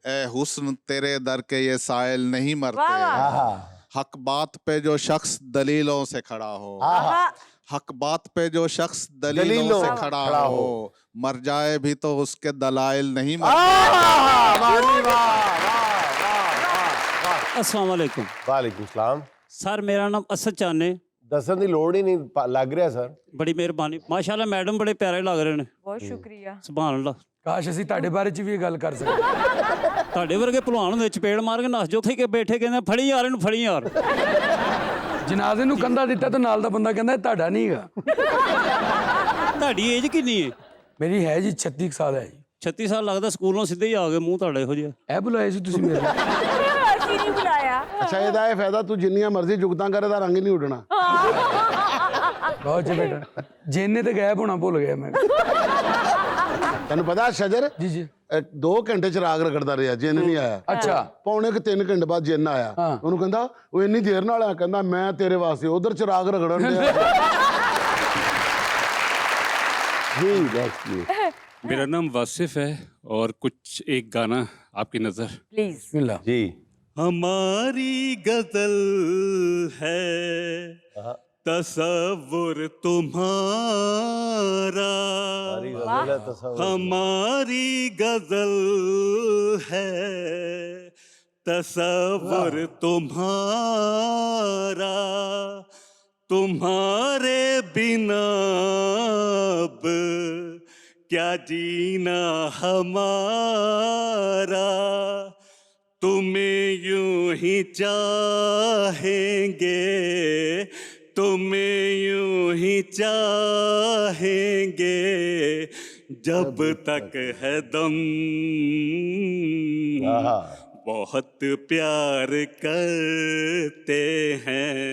ए हुस्न तेरे दर के ये साइल नहीं मरते, आहा, हक बात पे जो शख्स दलीलों से खड़ा हो, आहा, हक बात पे जो शख्स दलीलों से खड़ा हो, मर जाए भी तो उसके दलाइल नहीं मरते। अस्सलाम वालेकुम। वालेकुम सलाम। सर मेरा नाम असद चाने। दसन की लोड़ ही नहीं लग रहा सर। बड़ी मेहरबानी, माशाल्लाह मैडम बड़े प्यारे लग रहे ने। बहुत शुक्रिया। सुभान अल्लाह। ਕਾਸ਼ ਅਸੀਂ ਤੁਹਾਡੇ ਬਾਰੇ ਚ ਵੀ ਇਹ ਗੱਲ ਕਰ ਸਕਦੇ। ਤੁਹਾਡੇ ਵਰਗੇ ਭਲਵਾਨ ਹੁੰਦੇ ਚਪੇੜ ਮਾਰ ਕੇ ਨੱਸ ਜੋ ਉੱਥੇ ਕੇ ਬੈਠੇ ਕਹਿੰਦੇ ਫੜੀ ਯਾਰ ਇਹਨੂੰ ਫੜੀ ਯਾਰ। ਜਨਾਜ਼ੇ ਨੂੰ ਕੰਧਾ ਦਿੱਤਾ ਤਾਂ ਨਾਲ ਦਾ ਬੰਦਾ ਕਹਿੰਦਾ ਇਹ ਤੁਹਾਡਾ ਨਹੀਂ ਹੈਗਾ। ਤੁਹਾਡੀ ਏਜ ਕਿੰਨੀ ਹੈ? ਮੇਰੀ ਹੈ ਜੀ 36 ਸਾਲ ਹੈ ਜੀ। 36 ਸਾਲ ਲੱਗਦਾ ਸਕੂਲੋਂ ਸਿੱਧੇ ਹੀ ਆ ਗਏ ਮੂੰਹ ਤੁਹਾਡਾ ਇਹੋ ਜਿਹਾ। ਇਹ ਬੁਲਾਏ ਸੀ ਤੁਸੀਂ ਮੇਰੇ। ਅਸੀਂ ਨਹੀਂ ਬੁਲਾਇਆ। ਅੱਛਾ ਇਹਦਾ ਇਹ ਫਾਇਦਾ ਤੂੰ ਜਿੰਨੀਆਂ ਮਰਜ਼ੀ ਜੁਗਤਾਂ ਕਰੇ ਤਾਂ ਰੰਗ ਹੀ ਨਹੀਂ ਉੱਡਣਾ। ਬਹੁਤ ਜੀ ਬੇਟਾ, ਜੇਨੇ ਤੇ ਗਾਇਬ ਹੋਣਾ ਭੁੱਲ ਗਿਆ ਮੈਂ। ਤੈਨੂੰ ਪਤਾ ਸ਼ਜਰ ਜੀ ਜੀ 2 ਘੰਟੇ ਚ ਰਾਗ ਰਗੜਦਾ ਰਿਹਾ ਜਿੰਨ ਨਹੀਂ ਆਇਆ। ਅੱਛਾ ਪੌਣੇ ਕਿ 3 ਘੰਟੇ ਬਾਅਦ ਜਿੰਨ ਆਇਆ। ਉਹਨੂੰ ਕਹਿੰਦਾ ਉਹ ਇੰਨੀ ਦੇਰ ਨਾਲ ਆਇਆ, ਕਹਿੰਦਾ ਮੈਂ ਤੇਰੇ ਵਾਸਤੇ ਉਧਰ ਚ ਰਾਗ ਰਗੜਨ ਡਿਆ। जी नेक्स्ट मेरा नाम वासिफ है और कुछ एक गाना आपकी नजर प्लीज। बिस्मिल्लाह। जी। हमारी गजल है तसव्वुर तुम्हारा, हमारी गजल है तसव्वुर तुम्हारा, तुम्हारे बिना अब क्या जीना हमारा, तुम्हें यूं ही चाहेंगे, तुम्हें यूं ही चाहेंगे जब तक है दम, बहुत प्यार करते हैं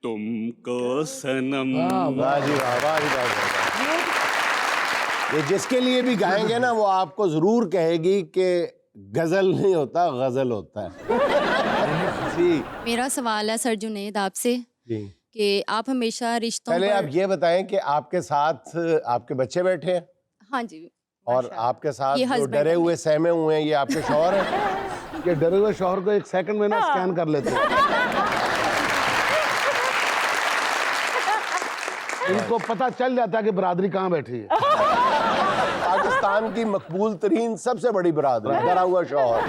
तुमको सनम। वाह जी वाह, वाह जी वाह। ये जिसके लिए भी गाएंगे ना वो आपको जरूर कहेगी कि गजल नहीं होता गजल होता है। जी। मेरा सवाल है सर जुनैद आपसे कि आप हमेशा रिश्तों पहले पर... आप ये बताएं कि आपके साथ आपके बच्चे बैठे हैं? हाँ जी। और आपके साथ ये जो husband डरे है हुए सहमे हुए हैं ये आपके शौहर हैं? ये डरे हुए शौहर को 1 सेकंड में ना स्कैन कर लेते हैं। इनको पता चल जाता है कि बरादरी कहाँ बैठी है। पाकिस्तान की मकबूल तरीन सबसे बड़ी बरादरी, डरा हुआ शौहर।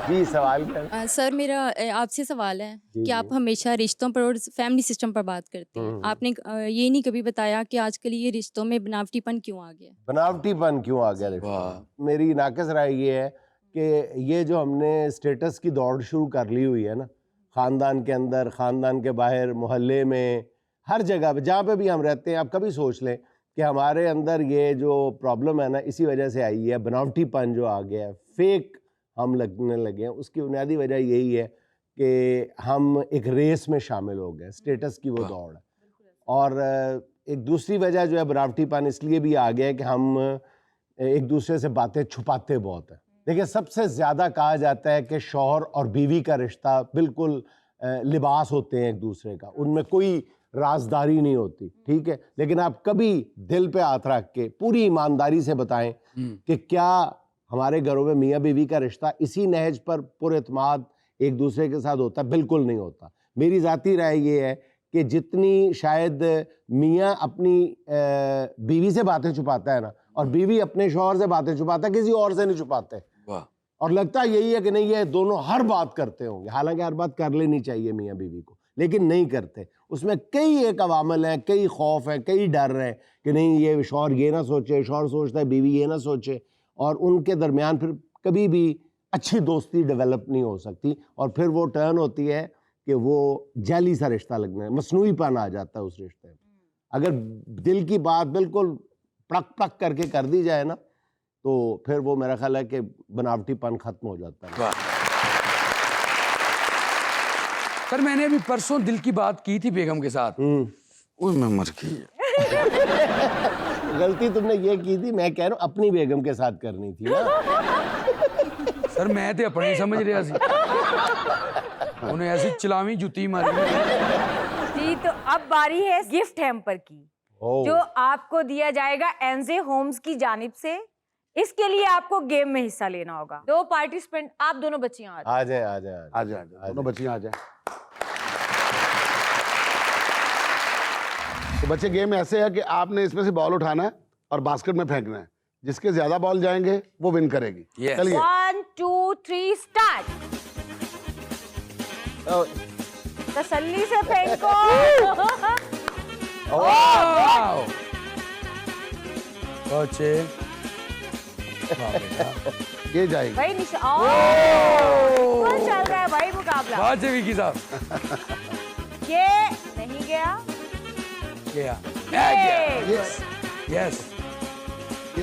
जी सवाल क्या? सर मेरा आपसे सवाल है कि आप हमेशा रिश्तों पर और फैमिली सिस्टम पर बात करते हैं। आपने ये नहीं कभी बताया कि आजकल ये रिश्तों में बनावटीपन क्यों आ गया? बनावटीपन क्यों आ गया रिश्तों में? मेरी नाक़िस राय ये है कि ये जो हमने स्टेटस की दौड़ शुरू कर ली हुई है ना, ख़ानदान के अंदर, ख़ानदान के बाहर, मोहल्ले में, हर जगह पे जहाँ पे भी हम रहते हैं, आप कभी सोच लें कि हमारे अंदर ये जो प्रॉब्लम है ना, इसी वजह से आई है। बनावटीपन जो आ गया है, फेक हम लगने लगे हैं, उसकी बुनियादी वजह यही है कि हम एक रेस में शामिल हो गए, स्टेटस की वो दौड़ है। और एक दूसरी वजह जो है बनावटीपन इसलिए भी आ गया है कि हम एक दूसरे से बातें छुपाते बहुत हैं। देखिए, सबसे ज़्यादा कहा जाता है कि शौहर और बीवी का रिश्ता बिल्कुल लिबास होते हैं एक दूसरे का, उनमें कोई राजदारी नहीं होती, ठीक है। लेकिन आप कभी दिल पे हाथ रख के पूरी ईमानदारी से बताएं कि क्या हमारे घरों में मियाँ बीवी का रिश्ता इसी नहज पर पुरएतमाद एक दूसरे के साथ होता है? बिल्कुल नहीं होता। मेरी ज़ाती राय ये है कि जितनी शायद मियाँ अपनी बीवी से बातें छुपाता है ना, और बीवी अपने शौहर से बातें छुपाता है, किसी और से नहीं छुपाते। और लगता यही है कि नहीं, ये दोनों हर बात करते होंगे, हालांकि हर बात कर लेनी चाहिए मियाँ बीवी को, लेकिन नहीं करते। उसमें कई एक अवामल हैं, कई खौफ हैं, कई डर हैं कि नहीं ये शौहर ये ना सोचे, शौहर सोचता है बीवी ये ना सोचे, और उनके दरमियान फिर कभी भी अच्छी दोस्ती डेवलप नहीं हो सकती, और फिर वो टर्न होती है कि वो जैली सा रिश्ता लगना है, मसनूईपन आ जाता है उस रिश्ते में। अगर दिल की बात बिल्कुल पड़क पड़क करके कर दी जाए ना, तो फिर वो मेरा ख्याल है कि बनावटीपन खत्म हो जाता है। सर मैंने अभी परसों दिल की बात की थी बेगम के साथ, मैं मर गई। गलती तुमने ये की थी, मैं कह रहा हूँ अपनी बेगम के साथ करनी थी ना। सर मैं तो अपने ही समझ रहा सी, उन्हें ऐसी चलावी जुती मारी। जी तो अब बारी है गिफ्ट हैम्पर की, जो आपको दिया जाएगा एनजे होम्स की जानिब से। इसके लिए आपको गेम में हिस्सा लेना होगा। दो पार्टिसिपेंट, आप दोनों बच्चियां आ जाए, दोनों बच्चियां आ जाए। तो बच्चे, गेम ऐसे है कि आपने इसमें से बॉल उठाना है और बास्केट में फेंकना है। जिसके ज्यादा बॉल जाएंगे वो विन करेगी। चलिए 1 2 3 स्टार्ट। तसल्ली से फेंको। ये जाएगी भाई निशान चल रहा है भाई मुकाबला। विकी साहब ये नहीं गया, गया। Yes yes. ओ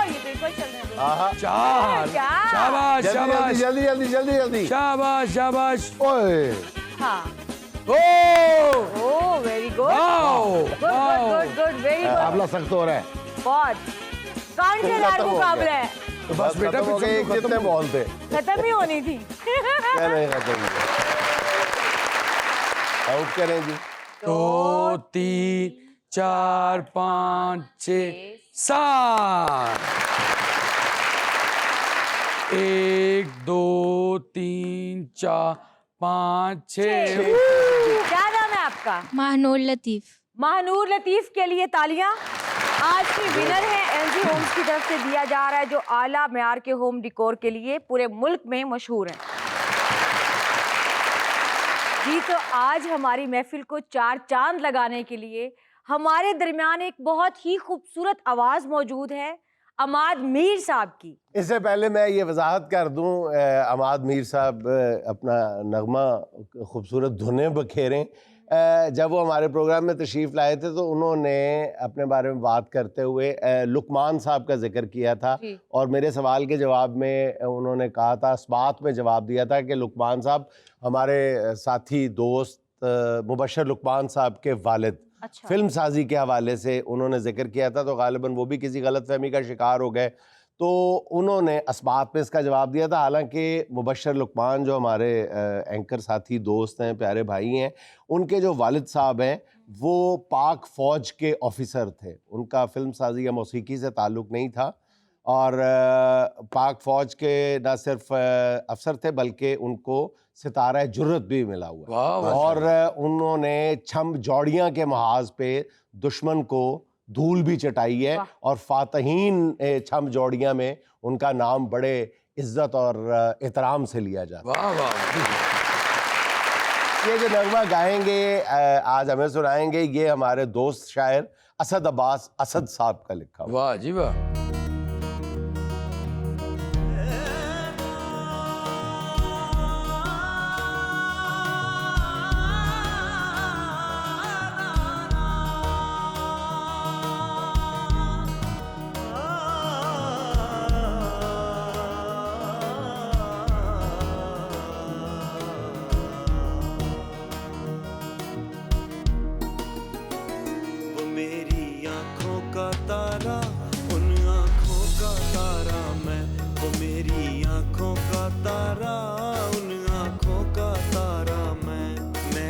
ये बिल्कुल चल रहा है। चार। शाबाश शाबाश, जल्दी जल्दी जल्दी जल्दी, शाबाश शाबाश। ओए हाँ, ओ very good good good good, very good. मुकाबला सख्त हो रहा है बहुत कांटेदार मुकाबला है। तो बस बेटा एक जितने बॉल थे खत्म ही होनी थी। आउट करें जी। 2 3 4 5 6 7। 1 2 3 4 5 6। क्या नाम है आपका? महानूर लतीफ़। महानूर लतीफ के लिए तालियां। आज की विनर है एनजी होम्स की तरफ से दिया जा रहा है, जो आला मेयार के होम डिकोर के लिए पूरे मुल्क में मशहूर है। जी तो आज हमारी महफिल को चार चांद लगाने के लिए हमारे दरमियान एक बहुत ही खूबसूरत आवाज मौजूद है, अमाद मीर साहब की। इससे पहले मैं ये वजाहत कर दूं, अमाद मीर साहब अपना नगमा खूबसूरत धुनें बखेरें। जब वो हमारे प्रोग्राम में तशरीफ़ लाए थे तो उन्होंने अपने बारे में बात करते हुए लुकमान साहब का जिक्र किया था, और मेरे सवाल के जवाब में उन्होंने कहा था, इस बात में जवाब दिया था कि लुकमान साहब हमारे साथी दोस्त मुबशर लुकमान साहब के वालिद। अच्छा। फिल्म साजी के हवाले से उन्होंने जिक्र किया था, तो गालिबन वो भी किसी गलतफहमी का शिकार हो गए, तो उन्होंने असबात पे इसका जवाब दिया था। हालांकि मुबशर लुकमान जो हमारे एंकर साथी दोस्त हैं, प्यारे भाई हैं, उनके जो वालिद साहब हैं वो पाक फ़ौज के ऑफिसर थे। उनका फिल्म साजी या मौसीकी से ताल्लुक़ नहीं था, और पाक फ़ौज के न सिर्फ अफसर थे बल्कि उनको सितारा जुर्रत भी मिला हुआ, और उन्होंने छम जौड़ियाँ के महाज पे दुश्मन को धूल भी चटाई है और फातहीन छम जोड़ियां में उनका नाम बड़े इज्जत और एहतराम से लिया जाता है। वाह वाह। ये जो नगमा गाएंगे आज हमें सुनाएंगे, ये हमारे दोस्त शायर असद अब्बास असद साहब का लिखा हुआ। वाह जी वाह।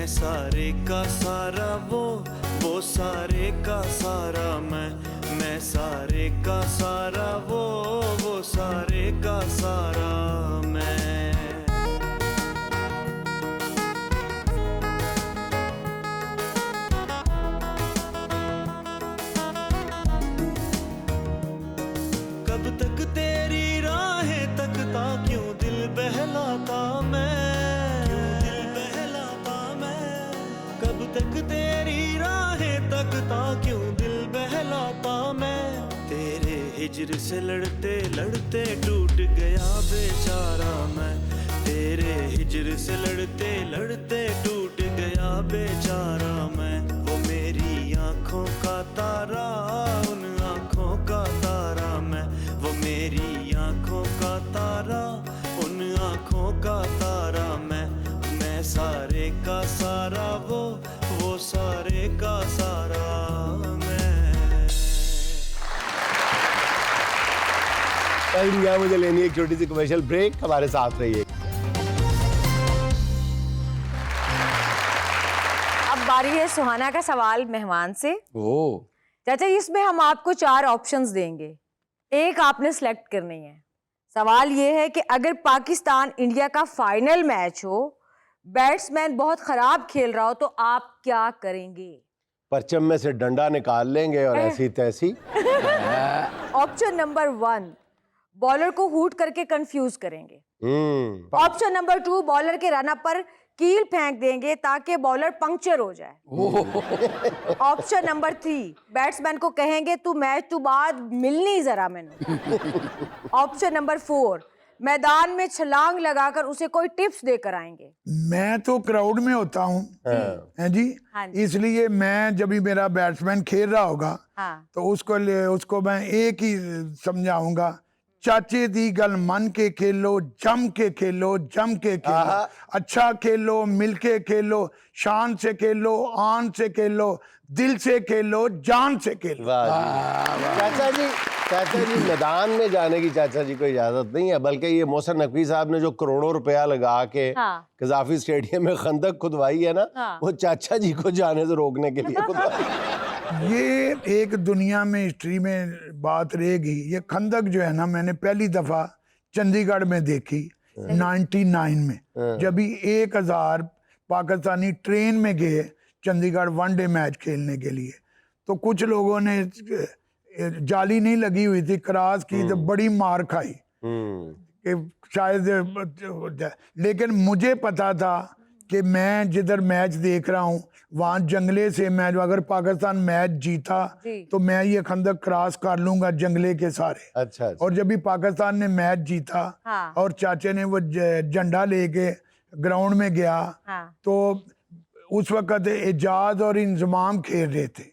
सारे का सारा वो सारे का सारा मैं सारे का सारा वो सारे का सारा मैं। कब तक तेरी राहें तकता, क्यों दिल बहलाता मैं, कब तक तेरी राहें तकता, क्यों दिल बहलाता मैं। तेरे हिज्र से लड़ते लड़ते टूट गया बेचारा मैं, तेरे हिज्र से लड़ते लड़ते टूट गया बेचारा मैं। वो मेरी आंखों का तारा, उन आंखों का तारा मैं, वो मेरी आंखों का तारा, उन आंखों का तारा मैं सारे का सारा वो सारे का सारा मैं। यहाँ मुझे लेनी एक छोटी सी कमर्शियल ब्रेक, हमारे साथ रहिए। अब बारी है सुहाना का सवाल मेहमान से। ओ चाचा, इसमें हम आपको 4 ऑप्शंस देंगे, एक आपने सेलेक्ट करनी है। सवाल ये है कि अगर पाकिस्तान इंडिया का फाइनल मैच हो, बैट्समैन बहुत खराब खेल रहा हो, तो आप क्या करेंगे? परचम में से डंडा निकाल लेंगे और ऐसी तैसी। ऑप्शन नंबर 1, बॉलर को हूट करके कंफ्यूज करेंगे। ऑप्शन नंबर 2, बॉलर के रन अप पर कील फेंक देंगे ताकि बॉलर पंक्चर हो जाए। ऑप्शन नंबर 3, बैट्समैन को कहेंगे तू मैच तो बाद मिलनी जरा मैंने। ऑप्शन नंबर 4, मैदान में छलांग लगाकर उसे कोई टिप्स देकर आएंगे। मैं तो क्राउड में होता हूँ है जी, इसलिए मैं जब भी मेरा बैट्समैन खेल रहा होगा तो उसको मैं एक ही समझाऊंगा, चाचे दी गल मन के खेलो, जम के खेलो, जम के खेलो, अच्छा खेलो, मिल के खेलो, शान से खेलो, आन से खेलो, दिल से खेलो, जान से खेलो। चाचा जी मैदान में जाने की चाचा जी को इजाजत नहीं है, बल्कि ये मोहसिन नकवी साहब ने जो करोड़ों रुपया लगा के कजाफी स्टेडियम में खंदक खुदवाई है ना, वो चाचा जी को जाने से रोकने के लिए खुदवाई। ये एक दुनिया में हिस्ट्री में बात रहेगी। ये खंदक जो है ना, मैंने पहली दफा चंडीगढ़ में देखी 99 में, जब भी 1000 पाकिस्तानी ट्रेन में गए चंडीगढ़ वनडे मैच खेलने के लिए, तो कुछ लोगों ने जाली नहीं लगी हुई थी, क्रॉस की, तो बड़ी मार खाई कि शायद। लेकिन मुझे पता था कि मैं जिधर मैच देख रहा हूँ वहाँ जंगले से मैच, अगर पाकिस्तान मैच जीता तो मैं ये खंदक क्रॉस कर लूंगा जंगले के सारे। अच्छा। और जब भी पाकिस्तान ने मैच जीता और चाचे ने वो झंडा लेके ग्राउंड में गया, तो उस वक्त एजाज और इंजमाम खेल रहे थे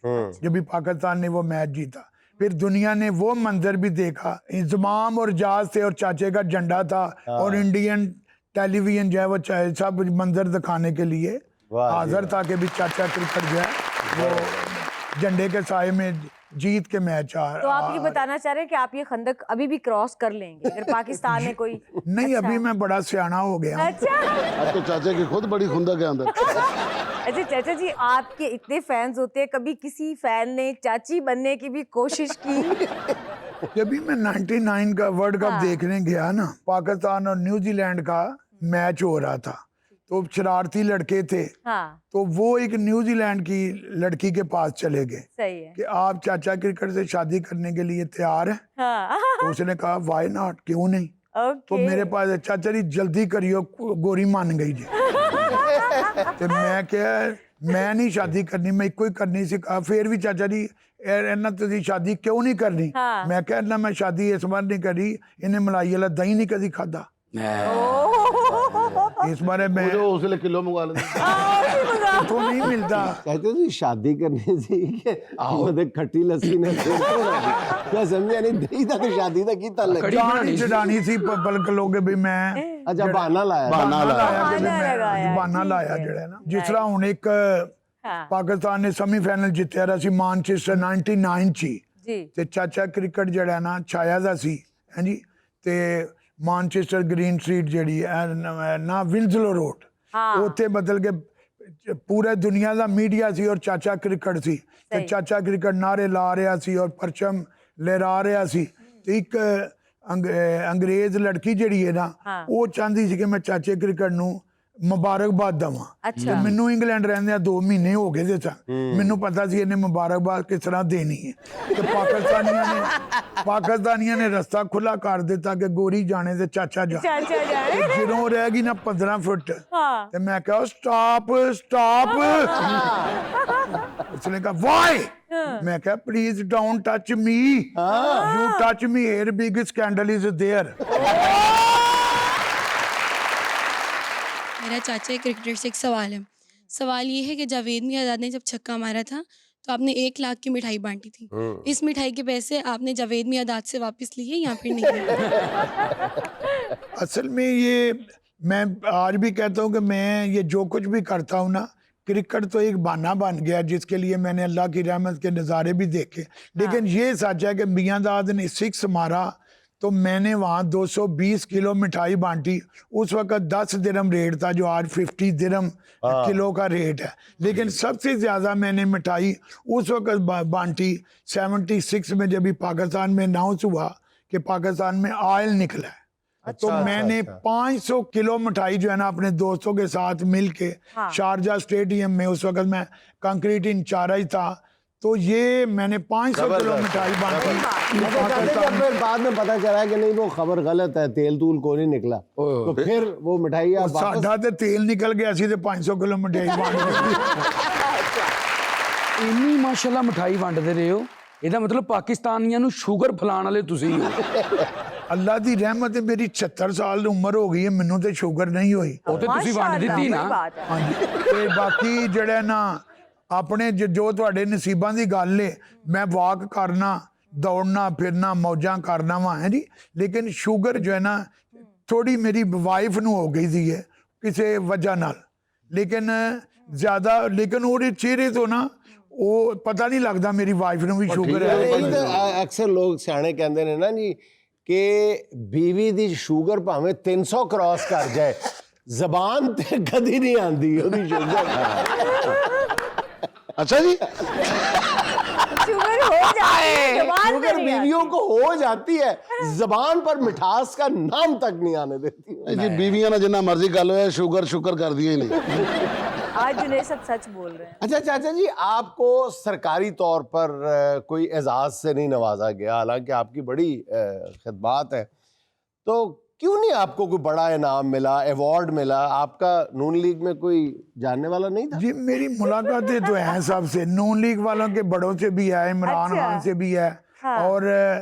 जब भी पाकिस्तान ने वो मैच जीता। फिर दुनिया ने वो मंजर भी देखा, इंजमाम और एजाज थे और चाचे का झंडा था, और इंडियन टेलीविजन जो है वो सब मंजर दिखाने के लिए हाजिर था कि भी चाचा क्रिकेट जो है वो झंडे के साए में जीत के मैच आ। तो आप ये बताना चाह रहे हैं कि आप ये खंदक अभी भी क्रॉस कर लेंगे अगर पाकिस्तान ने कोई? नहीं, अभी मैं बड़ा सियाना हो गया। अच्छा, अब तो चाचे की खुद बड़ी खुंदक है अंदर। अच्छा चाचा जी, आपके इतने फैंस होते हैं, कभी किसी फैन ने चाची बनने की भी कोशिश की? जब भी मैं 99 का वर्ल्ड कप देखने गया ना, पाकिस्तान और न्यूजीलैंड का मैच हो रहा था, तो शरारती लड़के थे, हाँ तो वो एक न्यूजीलैंड की लड़की के पास चले गए सही है। कि आप चाचा क्रिकेट से शादी करने के लिए तैयार हैं? हाँ तो उसने कहा वाई नॉट, क्यों नहीं। तो ओके मेरे पास चाचा जी जल्दी करियो, गोरी मान गई जी। तो मैं क्या, मैं नहीं शादी करनी, मैं कोई करनी सी। कहा फिर भी चाचा जी इन्ना तुसी शादी क्यों नहीं करनी? हाँ। मैं क्या ना मैं शादी इस बार नहीं करी, इन्हें मलाई वाला दही नहीं कभी खादा, इस बार मैं उसले किलो मंगवा लेते तो नहीं मिलता। कहते हो शादी करने से कि ਉਹਦੇ खट्टी लस्सी ने क्या समझे नहीं, दही तक शादी तक की तल जानी चढ़ानी सी पलक लोगे भी मैं अच्छा बहाना लाया बहाना लाया ਜਿਹੜਾ ਨਾ ਜਿਸ ਤਰ੍ਹਾਂ ਹੁਣ ਇੱਕ ਪਾਕਿਸਤਾਨ ਨੇ ਸੈਮੀਫਾਈਨਲ ਜਿੱਤਿਆ ਸੀ ਮਾਨਚੈਸਟਰ 99 ਚ ਜੀ ਤੇ ਚਾਚਾ ਕ੍ਰਿਕਟ ਜਿਹੜਾ ਨਾ ਛਾਇਆ ਦਾ ਸੀ ਹਾਂਜੀ ਤੇ ਮਾਨਚੈਸਟਰ ਗ੍ਰੀਨ ਸਟਰੀਟ ਜਿਹੜੀ ਹੈ ਨਾ ਵਿੰਜ਼ਲੋ ਰੋਡ ਉੱਥੇ ਬਦਲ ਕੇ ਪੂਰੇ ਦੁਨੀਆ ਦਾ ਮੀਡੀਆ ਸੀ ਔਰ ਚਾਚਾ ਕ੍ਰਿਕਟ ਸੀ ਤੇ ਚਾਚਾ ਕ੍ਰਿਕਟ ਨਾਰੇ ਲਾ ਰਿਹਾ ਸੀ ਔਰ ਪਰਚਮ ਲਹਿਰਾ ਰਿਹਾ ਸੀ ਤੇ ਇੱਕ ਅੰਗਰੇਜ਼ ਲੜਕੀ ਜਿਹੜੀ ਹੈ ਨਾ ਉਹ ਚਾਹੁੰਦੀ ਸੀ ਕਿ ਮੈਂ ਚਾਚੇ ਕ੍ਰਿਕਟ ਨੂੰ ਮੁਬਾਰਕਬਾਦ ਦਵਾਂ ਤੇ ਮੈਨੂੰ ਇੰਗਲੈਂਡ ਰਹਿੰਦਿਆਂ 2 ਮਹੀਨੇ ਹੋ ਗਏ ਦੇ ਸਨ ਮੈਨੂੰ ਪਤਾ ਸੀ ਇਹਨੇ ਮੁਬਾਰਕਬਾਦ ਕਿਸ ਤਰ੍ਹਾਂ ਦੇਣੀ ਹੈ ਤੇ ਪਾਕਿਸਤਾਨੀਆਂ ਨੇ ਰਸਤਾ ਖੁੱਲਾ ਕਰ ਦਿੱਤਾ ਕਿ ਗੋਰੀ ਜਾਣੇ ਤੇ ਚਾਚਾ ਜਾਣੇ ਜਦੋਂ ਰਹਿ ਗਈ ਨਾ 15 ਫੁੱਟ ਤੇ ਮੈਂ ਕਿਹਾ ਸਟਾਪ ਸਟਾਪ ਉਸਨੇ ਕਹਾ ਵਾਈ ਮੈਂ ਕਿਹਾ please don't touch me you touch me here big scandal is there. मेरा चाचा क्रिकेटर से एक सवाल है। सवाल ये है कि जावेद मियां ने जब छक्का मारा था तो आपने 1 लाख की मिठाई बांटी थी, इस मिठाई के पैसे आपने जावेद मियां से वापस लिए या फिर नहीं? असल में ये मैं आज भी कहता हूँ कि मैं ये जो कुछ भी करता हूँ ना, क्रिकेट तो एक बहाना बन गया जिसके लिए मैंने अल्लाह की रहमत के नज़ारे भी देखे, लेकिन ये सच है कि मियांदाद ने 6 मारा तो मैंने वहाँ 220 किलो मिठाई बांटी। उस वक्त 10 दिरहम रेट था जो आज 50 दिरहम किलो का रेट है, लेकिन सबसे ज़्यादा मैंने मिठाई उस वक्त बांटी 76 में जब भी पाकिस्तान में अनाउंस हुआ कि पाकिस्तान में ऑयल निकला है। तो मैंने 500 किलो मिठाई जो है ना अपने दोस्तों के साथ मिल के शारजा स्टेडियम में, उस वक्त मैं कंक्रीट इंचार्ज था, तो ये मैंने 500 किलो मिठाई बांटी। फिर बाद में पता चला कि नहीं वो खबर गलत है, तेल तूल को नहीं निकला, तो फिर वो मिठाई साडा ते तेल निकल गया सी ते 500 किलो मिठाई बांट ਇੰਨੀ ਮਾਸ਼ਾਅੱਲਾ ਮਿਠਾਈ ਵੰਡਦੇ ਰਹੇ ਹੋ, ਇਹਦਾ ਮਤਲਬ ਪਾਕਿਸਤਾਨੀਆਂ ਨੂੰ ਸ਼ੂਗਰ ਫਲਾਣ ਵਾਲੇ ਤੁਸੀਂ ਹੋ। ਅੱਲਾ ਦੀ ਰਹਿਮਤ ਹੈ, ਮੇਰੀ 76 ਸਾਲ ਦੀ ਉਮਰ ਹੋ ਗਈ ਹੈ, ਮੈਨੂੰ ਤੇ ਸ਼ੂਗਰ ਨਹੀਂ ਹੋਈ। ਉਹ ਤੇ ਤੁਸੀਂ ਵੰਡ ਦਿੱਤੀ ਨਾ। ਹਾਂਜੀ ਤੇ ਬਾਕੀ ਜਿਹੜਾ ਨਾ ਆਪਣੇ ਜੋ ਤੁਹਾਡੇ ਨਸੀਬਾਂ ਦੀ ਗੱਲ ਹੈ, ਮੈਂ ਵਾਕ ਕਰਨਾ ਦੌੜਨਾ ਫਿਰਨਾ ਮੌਜਾਂ ਕਰਨਾ ਵਾ ਹੈ ਜੀ, ਲੇਕਿਨ ਸ਼ੂਗਰ ਜੋ ਹੈ ਨਾ ਥੋੜੀ ਮੇਰੀ ਵਾਈਫ ਨੂੰ ਹੋ ਗਈ ਸੀ ਕਿਸੇ ਵਜ੍ਹਾ ਨਾਲ, ਲੇਕਿਨ ਜ਼ਿਆਦਾ ਲੇਕਿਨ ਉਹਦੇ ਚਿਹਰੇ ਤੋਂ ਨਾ ਉਹ ਪਤਾ ਨਹੀਂ ਲੱਗਦਾ ਮੇਰੀ ਵਾਈਫ ਨੂੰ ਵੀ ਸ਼ੂਗਰ ਹੈ। ਅਕਸਰ ਲੋਕ ਸਿਆਣੇ ਕਹਿੰਦੇ ਨੇ ਨਾ ਜੀ ਕਿ ਬੀਵੀ ਦੀ ਸ਼ੂਗਰ ਭਾਵੇਂ 300 ਕ੍ਰਾਸ ਕਰ ਜਾਏ, ਜ਼ਬਾਨ ਤੇ ਕਦੀ ਨਹੀਂ ਆਂਦੀ ਉਹਦੀ ਸ਼ੂਗਰ। अच्छा जी शुगर हो जाती है, जबान पे शुगर नहीं बीवियों को हो जाती है, जबान पर मिठास का नाम तक नहीं आने देती। जी बीवियां ना जितना मर्जी कर लो, शुगर शुगर कर दिए ही नहीं। आज जुनैद सब सच बोल रहे हैं। अच्छा चाचा जी, आपको सरकारी तौर पर कोई एजाज से नहीं नवाजा गया, हालांकि आपकी बड़ी खिदमत है, तो क्यों नहीं आपको कोई बड़ा इनाम मिला, अवार्ड मिला? आपका नून लीग में कोई जानने वाला नहीं था? जी मेरी मुलाकातें तो हैं सबसे, नून लीग वालों के बड़ों से भी है, इमरान खान से भी है, और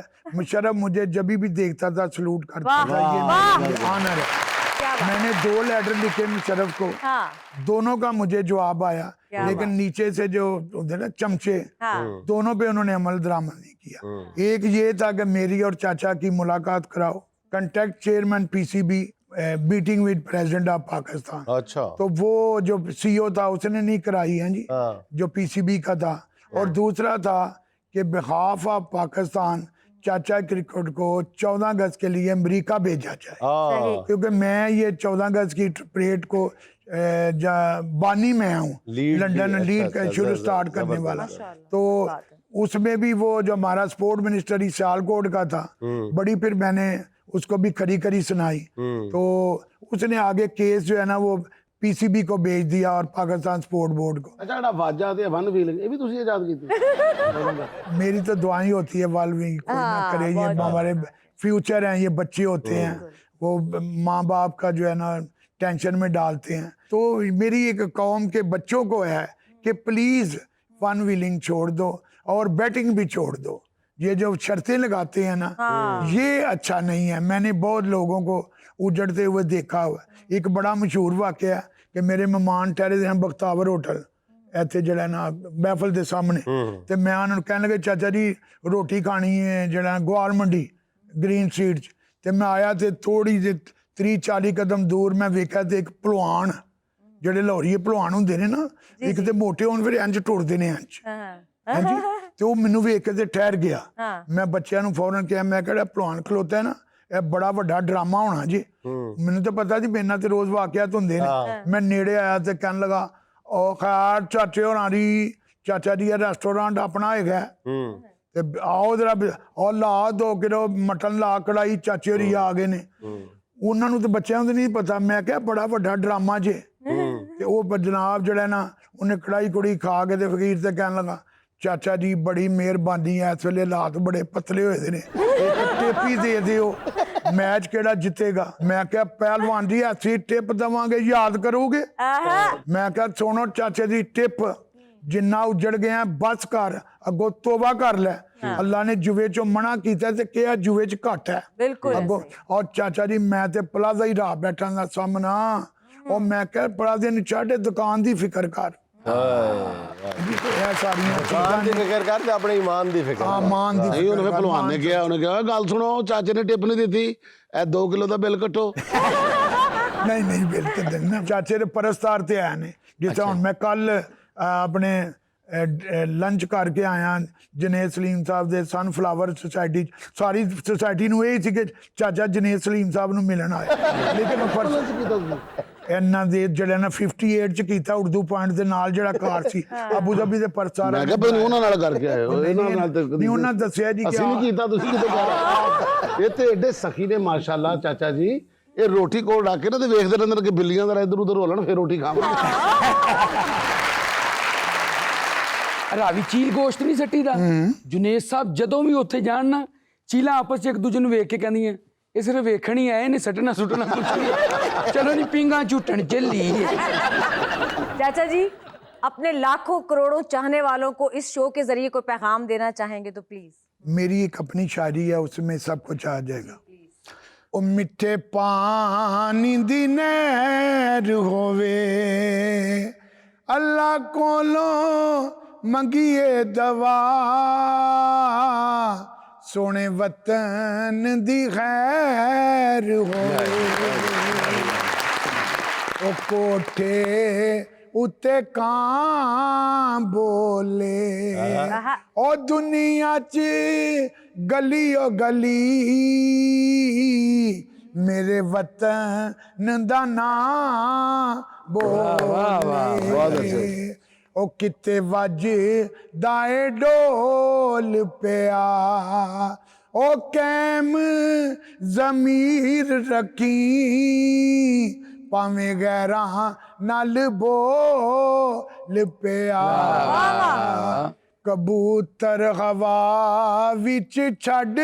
मुशर्रफ मुझे जब भी देखता था सलूट करता था, ये ऑनर है। मैंने 2 लेटर लिखे मुशर्रफ को, दोनों का मुझे जवाब आया, लेकिन नीचे से जो ना चमचे दोनों पे उन्होंने अमल दरामद नहीं किया। एक ये था कि मेरी और चाचा की मुलाकात कराओ, contact chairman PCB meeting with president of Pakistan. अच्छा, तो वो जो सीईओ था उसने नहीं कराई है जी, जो पीसीबी का था। और दूसरा था कि बिहाफ ऑफ पाकिस्तान चाचा क्रिकेट को 14 अगस्त के लिए अमेरिका भेजा जाए, क्योंकि मैं ये 14 अगस्त की परेड को बानी में हूँ, लंदन लीड शुरू स्टार्ट करने वाला। तो उसमें भी वो जो हमारा स्पोर्ट मिनिस्टर सियालकोट का था, बड़ी फिर मैंने उसको भी खरी खरी सुनाई, तो उसने आगे केस जो है ना वो पीसीबी को भेज दिया और पाकिस्तान स्पोर्ट बोर्ड को। अच्छा ਜਿਹੜਾ ਵਾਜਾ ਤੇ ਵਨ ਵੀਲਿੰਗ ਇਹ ਵੀ ਤੁਸੀਂ ਇਜਾਦ ਕੀਤੀ? मेरी तो दुआएं होती है वालवी कोई ना करे, ये हमारे फ्यूचर हैं, ये बच्चे होते हैं, वो माँ बाप का जो है ना टेंशन में डालते हैं। तो मेरी एक कौम के बच्चों को है कि प्लीज वन व्हीलिंग छोड़ दो और बैटिंग भी छोड़ दो। ये जो शर्तें लगाते हैं ना, ये अच्छा नहीं है। मैंने बहुत लोगों को उजड़ते हुए देखा हुआ। एक बड़ा मशहूर वाकया है कि मेरे मेहमान ठहरे थे बख्तावर होटल ਇੱਥੇ ਜਿਹੜਾ ਨਾ ਬੈਫਲ ਦੇ ਸਾਹਮਣੇ, ਤੇ ਮੈਂ ਉਹਨਾਂ ਨੂੰ ਕਹਿਣ ਲੱਗਾ ਚਾਚਾ ਜੀ ਰੋਟੀ ਖਾਣੀ ਹੈ ਜਿਹੜਾ ਗਵਾਲ ਮੰਡੀ ਗ੍ਰੀਨ ਸਟਰੀਟ 'ਚ। ਤੇ ਮੈਂ ਆਇਆ ਤੇ ਥੋੜੀ ਜਿਹੀ 30-40 ਕਦਮ ਦੂਰ ਮੈਂ ਵੇਖਿਆ ਤੇ ਇੱਕ ਭਲਵਾਨ, ਜਿਹੜੇ ਲਾਹੌਰੀ ਭਲਵਾਨ ਹੁੰਦੇ ਨੇ ਨਾ, ਇੱਕ ਤੇ ਮੋਟੇ ਹੋਣ ਫਿਰ ਇੰਜ ਟੁਰਦੇ ਨੇ ਇੰਜ, ਹਾਂਜੀ। ਤੇ ਉਹ ਮੈਨੂੰ ਵੇਖ ਕੇ ਤੇ ਠਹਿਰ ਗਿਆ। ਮੈਂ ਬੱਚਿਆਂ ਨੂੰ ਫੌਰਨ ਕਿਹਾ, ਮੈਂ ਕਿਹਾ ਭਲਵਾਨ ਖਲੋਤਾ ਹੈ ਨਾ, ਇਹ ਬੜਾ ਵੱਡਾ ਡਰਾਮਾ ਹੋਣਾ ਜੀ। ਮੈਨੂੰ ਤਾਂ ਪਤਾ ਸੀ ਮੇਰੇ ਨਾਲ ਤੇ ਰੋਜ਼ ਵਾਕਿਆਤ ਹੁੰਦੇ ਨੇ। ਮੈਂ ਨੇੜੇ ਆਇਆ ਤੇ ਕਹਿਣ ਲੱਗਾ, ਉਹ ਖੈਰ ਚਾਚੇ ਹੋਰਾਂ ਦੀ, ਚਾਚਾ ਜੀ ਇਹ ਰੈਸਟੋਰੈਂਟ ਆਪਣਾ ਹੈਗਾ ਤੇ ਆਓ ਜਰਾ ਉਹ ਲਾ 2 ਕਿਲੋ ਮਟਨ ਲਾ ਕੜਾਈ, ਚਾਚੇ ਹੋਰੀ ਆ ਗਏ ਨੇ। ਉਹਨਾਂ ਨੂੰ ਤੇ ਬੱਚਿਆਂ ਨੂੰ ਨਹੀਂ ਪਤਾ। ਮੈਂ ਕਿਹਾ ਬੜਾ ਵੱਡਾ ਡਰਾਮਾ ਜੇ। ਤੇ ਉਹ ਜਨਾਬ ਜਿਹੜਾ ਨਾ, ਉਹਨੇ ਕੜਾਈ ਕੁੜੀ ਖਾ ਕੇ ਤੇ ਫਕੀਰ ਤੇ ਕਹਿਣ ਲੱਗਾ, ਚਾਚਾ ਜੀ ਬੜੀ ਮਿਹਰਬਾਨੀ ਹੈ, ਇਸ ਵੇਲੇ ਹਾਲਾਤ ਬੜੇ ਪਤਲੇ ਹੋਏ ਨੇ, ਇੱਕ ਟੇਪੀ ਦੇ ਦਿਓ, ਮੈਚ ਕਿਹੜਾ ਜਿੱਤੇਗਾ। ਮੈਂ ਕਿਹਾ ਪਹਿਲਵਾਨ ਜੀ ਅਸੀਂ ਟਿਪ ਦੇਵਾਂਗੇ, ਯਾਦ ਕਰੋਗੇ? ਮੈਂ ਕਿਹਾ ਸੁਣੋ ਚਾਚੇ ਦੀ ਟਿਪ, ਜਿੰਨਾ ਉਜੜ ਗਿਆ ਬਸ ਕਰ, ਅੱਗੋਂ ਤੋਬਾ ਕਰ ਲੈ। ਅੱਲਾ ਨੇ ਜੂਏ ਚੋਂ ਮਨਾ ਕੀਤਾ ਤੇ ਕਿਹਾ ਜੂਏ ਚ ਘੱਟ ਹੈ ਅੱਗੋਂ। ਔਰ ਚਾਚਾ ਜੀ ਮੈਂ ਤੇ ਪਲਾਜ਼ਾ ਹੀ ਰਾਹ ਬੈਠਾ ਦਾ ਸਾਹਮਣਾ। ਉਹ ਮੈਂ ਕਿਹਾ ਪਲਾਜ਼ੇ ਨੂੰ ਛੱਡ, ਦੁਕਾਨ ਦੀ ਫਿਕਰ ਕਰ। ਦੁਕਾਨ ਦੀ ਫਿਕਰ ਕਰ ਤੇ ਆਪਣੇ ਈਮਾਨ ਦੀ ਫਿਕਰ। ਈਮਾਨ ਦੀ ਨਹੀਂ, ਉਹਨੇ ਭਲਵਾਨ ਨੇ ਕਿਹਾ, ਉਹਨੇ ਕਿਹਾ ਗੱਲ ਸੁਣੋ, ਚਾਚੇ ਨੇ ਟਿਪ ਨਹੀਂ ਦਿੱਤੀ, ਇਹ 2 ਕਿਲੋ ਦਾ ਬਿੱਲ ਕੱਟੋ। ਨਹੀਂ ਨਹੀਂ ਬਿੱਲ ਤੇ ਦੇਣਾ। ਚਾਚੇ ਦੇ ਪਰਸਤਾਰ ਤੇ ਆਏ ਨੇ। ਜਿਸ ਤਰ੍ਹਾਂ ਹੁਣ ਮੈਂ ਕੱਲ ਆਪਣੇ ਲੰਚ ਕਰਕੇ ਆਇਆ ਜਨੇਦ ਸਲੀਮ ਸਾਹਿਬ ਦੇ ਸਨਫਲਾਵਰ ਸੁਸਾਇਟੀ। ਸਾਰੀ ਸੁਸਾਇਟੀ ਨੂੰ ਇਹ ਸੀ ਕਿ ਚਾਚਾ ਜਨੇਦ ਸਲੀਮ ਸਾਹਿਬ ਨੂੰ ਮਿਲਣ ਆਇਆ, ਲੇਕਿਨ ਇਹਨਾਂ ਦੇ ਜਿਹੜਾ ਨਾ 58 ਚ ਕੀਤਾ ਉਰਦੂ ਪੁਆਇੰਟ ਦੇ ਨਾਲ, ਜਿਹੜਾ ਕਾਰ ਸੀ ਅਬੂ ਧਾਬੀ ਦੇ ਪਰਸਾਰ। ਮੈਂ ਕਿਹਾ ਬਈ ਉਹਨਾਂ ਨਾਲ ਕਰਕੇ ਆਏ ਹੋ, ਇਹਨਾਂ ਨਾਲ ਤੇ ਨਹੀਂ ਉਹਨਾਂ ਦੱਸਿਆ ਜੀ ਅਸੀਂ ਨਹੀਂ ਕੀਤਾ, ਤੁਸੀਂ ਕਿਤੇ ਕਰ। ਇਹ ਤੇ ਐਡੇ ਸਖੀ ਨੇ ਮਾਸ਼ਾਅੱਲਾ ਚਾਚਾ ਜੀ। ਇਹ ਰੋਟੀ ਕੋਲ ਰੱਖ ਕੇ ਨਾ ਤੇ ਵੇਖਦੇ ਰਹਿੰਦੇ ਨੇ ਕਿ ਬਿੱਲੀਆਂ ਦਾ ਇੱਧਰ ਉੱਧਰ ਹੋਲਣ, ਫਿਰ ਰੋਟੀ ਖਾਵਾਂਗੇ। ਰਾਵੀ ਚੀਲ ਗੋਸ਼ਤ ਨਹੀਂ ਸੱਟੀ ਦਾ। ਜੁਨੇਦ ਸਾਹਿਬ ਜਦੋਂ ਵੀ ਉੱਥੇ ਜਾਣ ਨਾ, ਚੀਲਾਂ ਆਪਸ ਚ ਇੱਕ ਦੂਜੇ ਨੂੰ ਵੇਖ ਕੇ ਕਹਿੰਦੀਆਂ ਇਹ ਸਿਰਫ ਵੇਖਣ ਹੀ ਆਏ ਨੇ, ਸੱਟਣਾ ਸੁੱਟਣਾ ਕੁਛ ਨਹੀਂ। ਚਲੋ ਨਹੀਂ ਪਿੰਗਾ ਝੂਟਣ ਚੱਲੀ। चाचा जी अपने लाखों करोड़ों चाहने वालों को इस शो के जरिए कोई पैगाम देना चाहेंगे तो प्लीज। मेरी एक अपनी शायरी है, उसमें सब कुछ आ जाएगा। ओ मिठे पानी दी नहर होवे, अल्लाह कोलो मंगिए दवा, सोने वतन दी खैर होवे। ओ कोठे उते कां बोले, ओ दुनिया च गली ओ गली मेरे वतन दा नां बोले। ओ किते वज दाए डोल पिया, ओ कैम जमीर रखी, भावें गैरा नल बोल पिया। कबूतर हवा विच छड़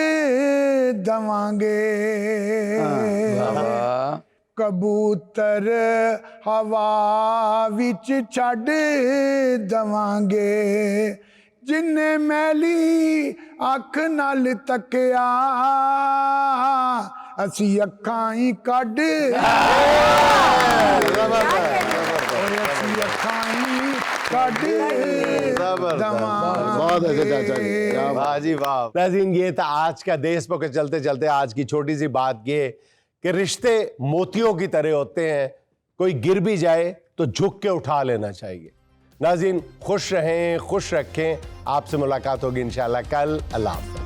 दवांगे, कबूतर हवा विच छड़ दवांगे, जिन्ने मैली अख नाल तकिया, असी अखां ही कढ वाह जी वाह। नाज़रीन ये था आज का देश पर के चलते चलते आज की छोटी सी बात ये कि रिश्ते मोतियों की तरह होते हैं, कोई गिर भी जाए तो झुक के उठा लेना चाहिए। नाज़रीन खुश रहें, खुश रखें। आपसे मुलाकात होगी इंशाल्लाह कल। अल्लाह हाफ़िज़।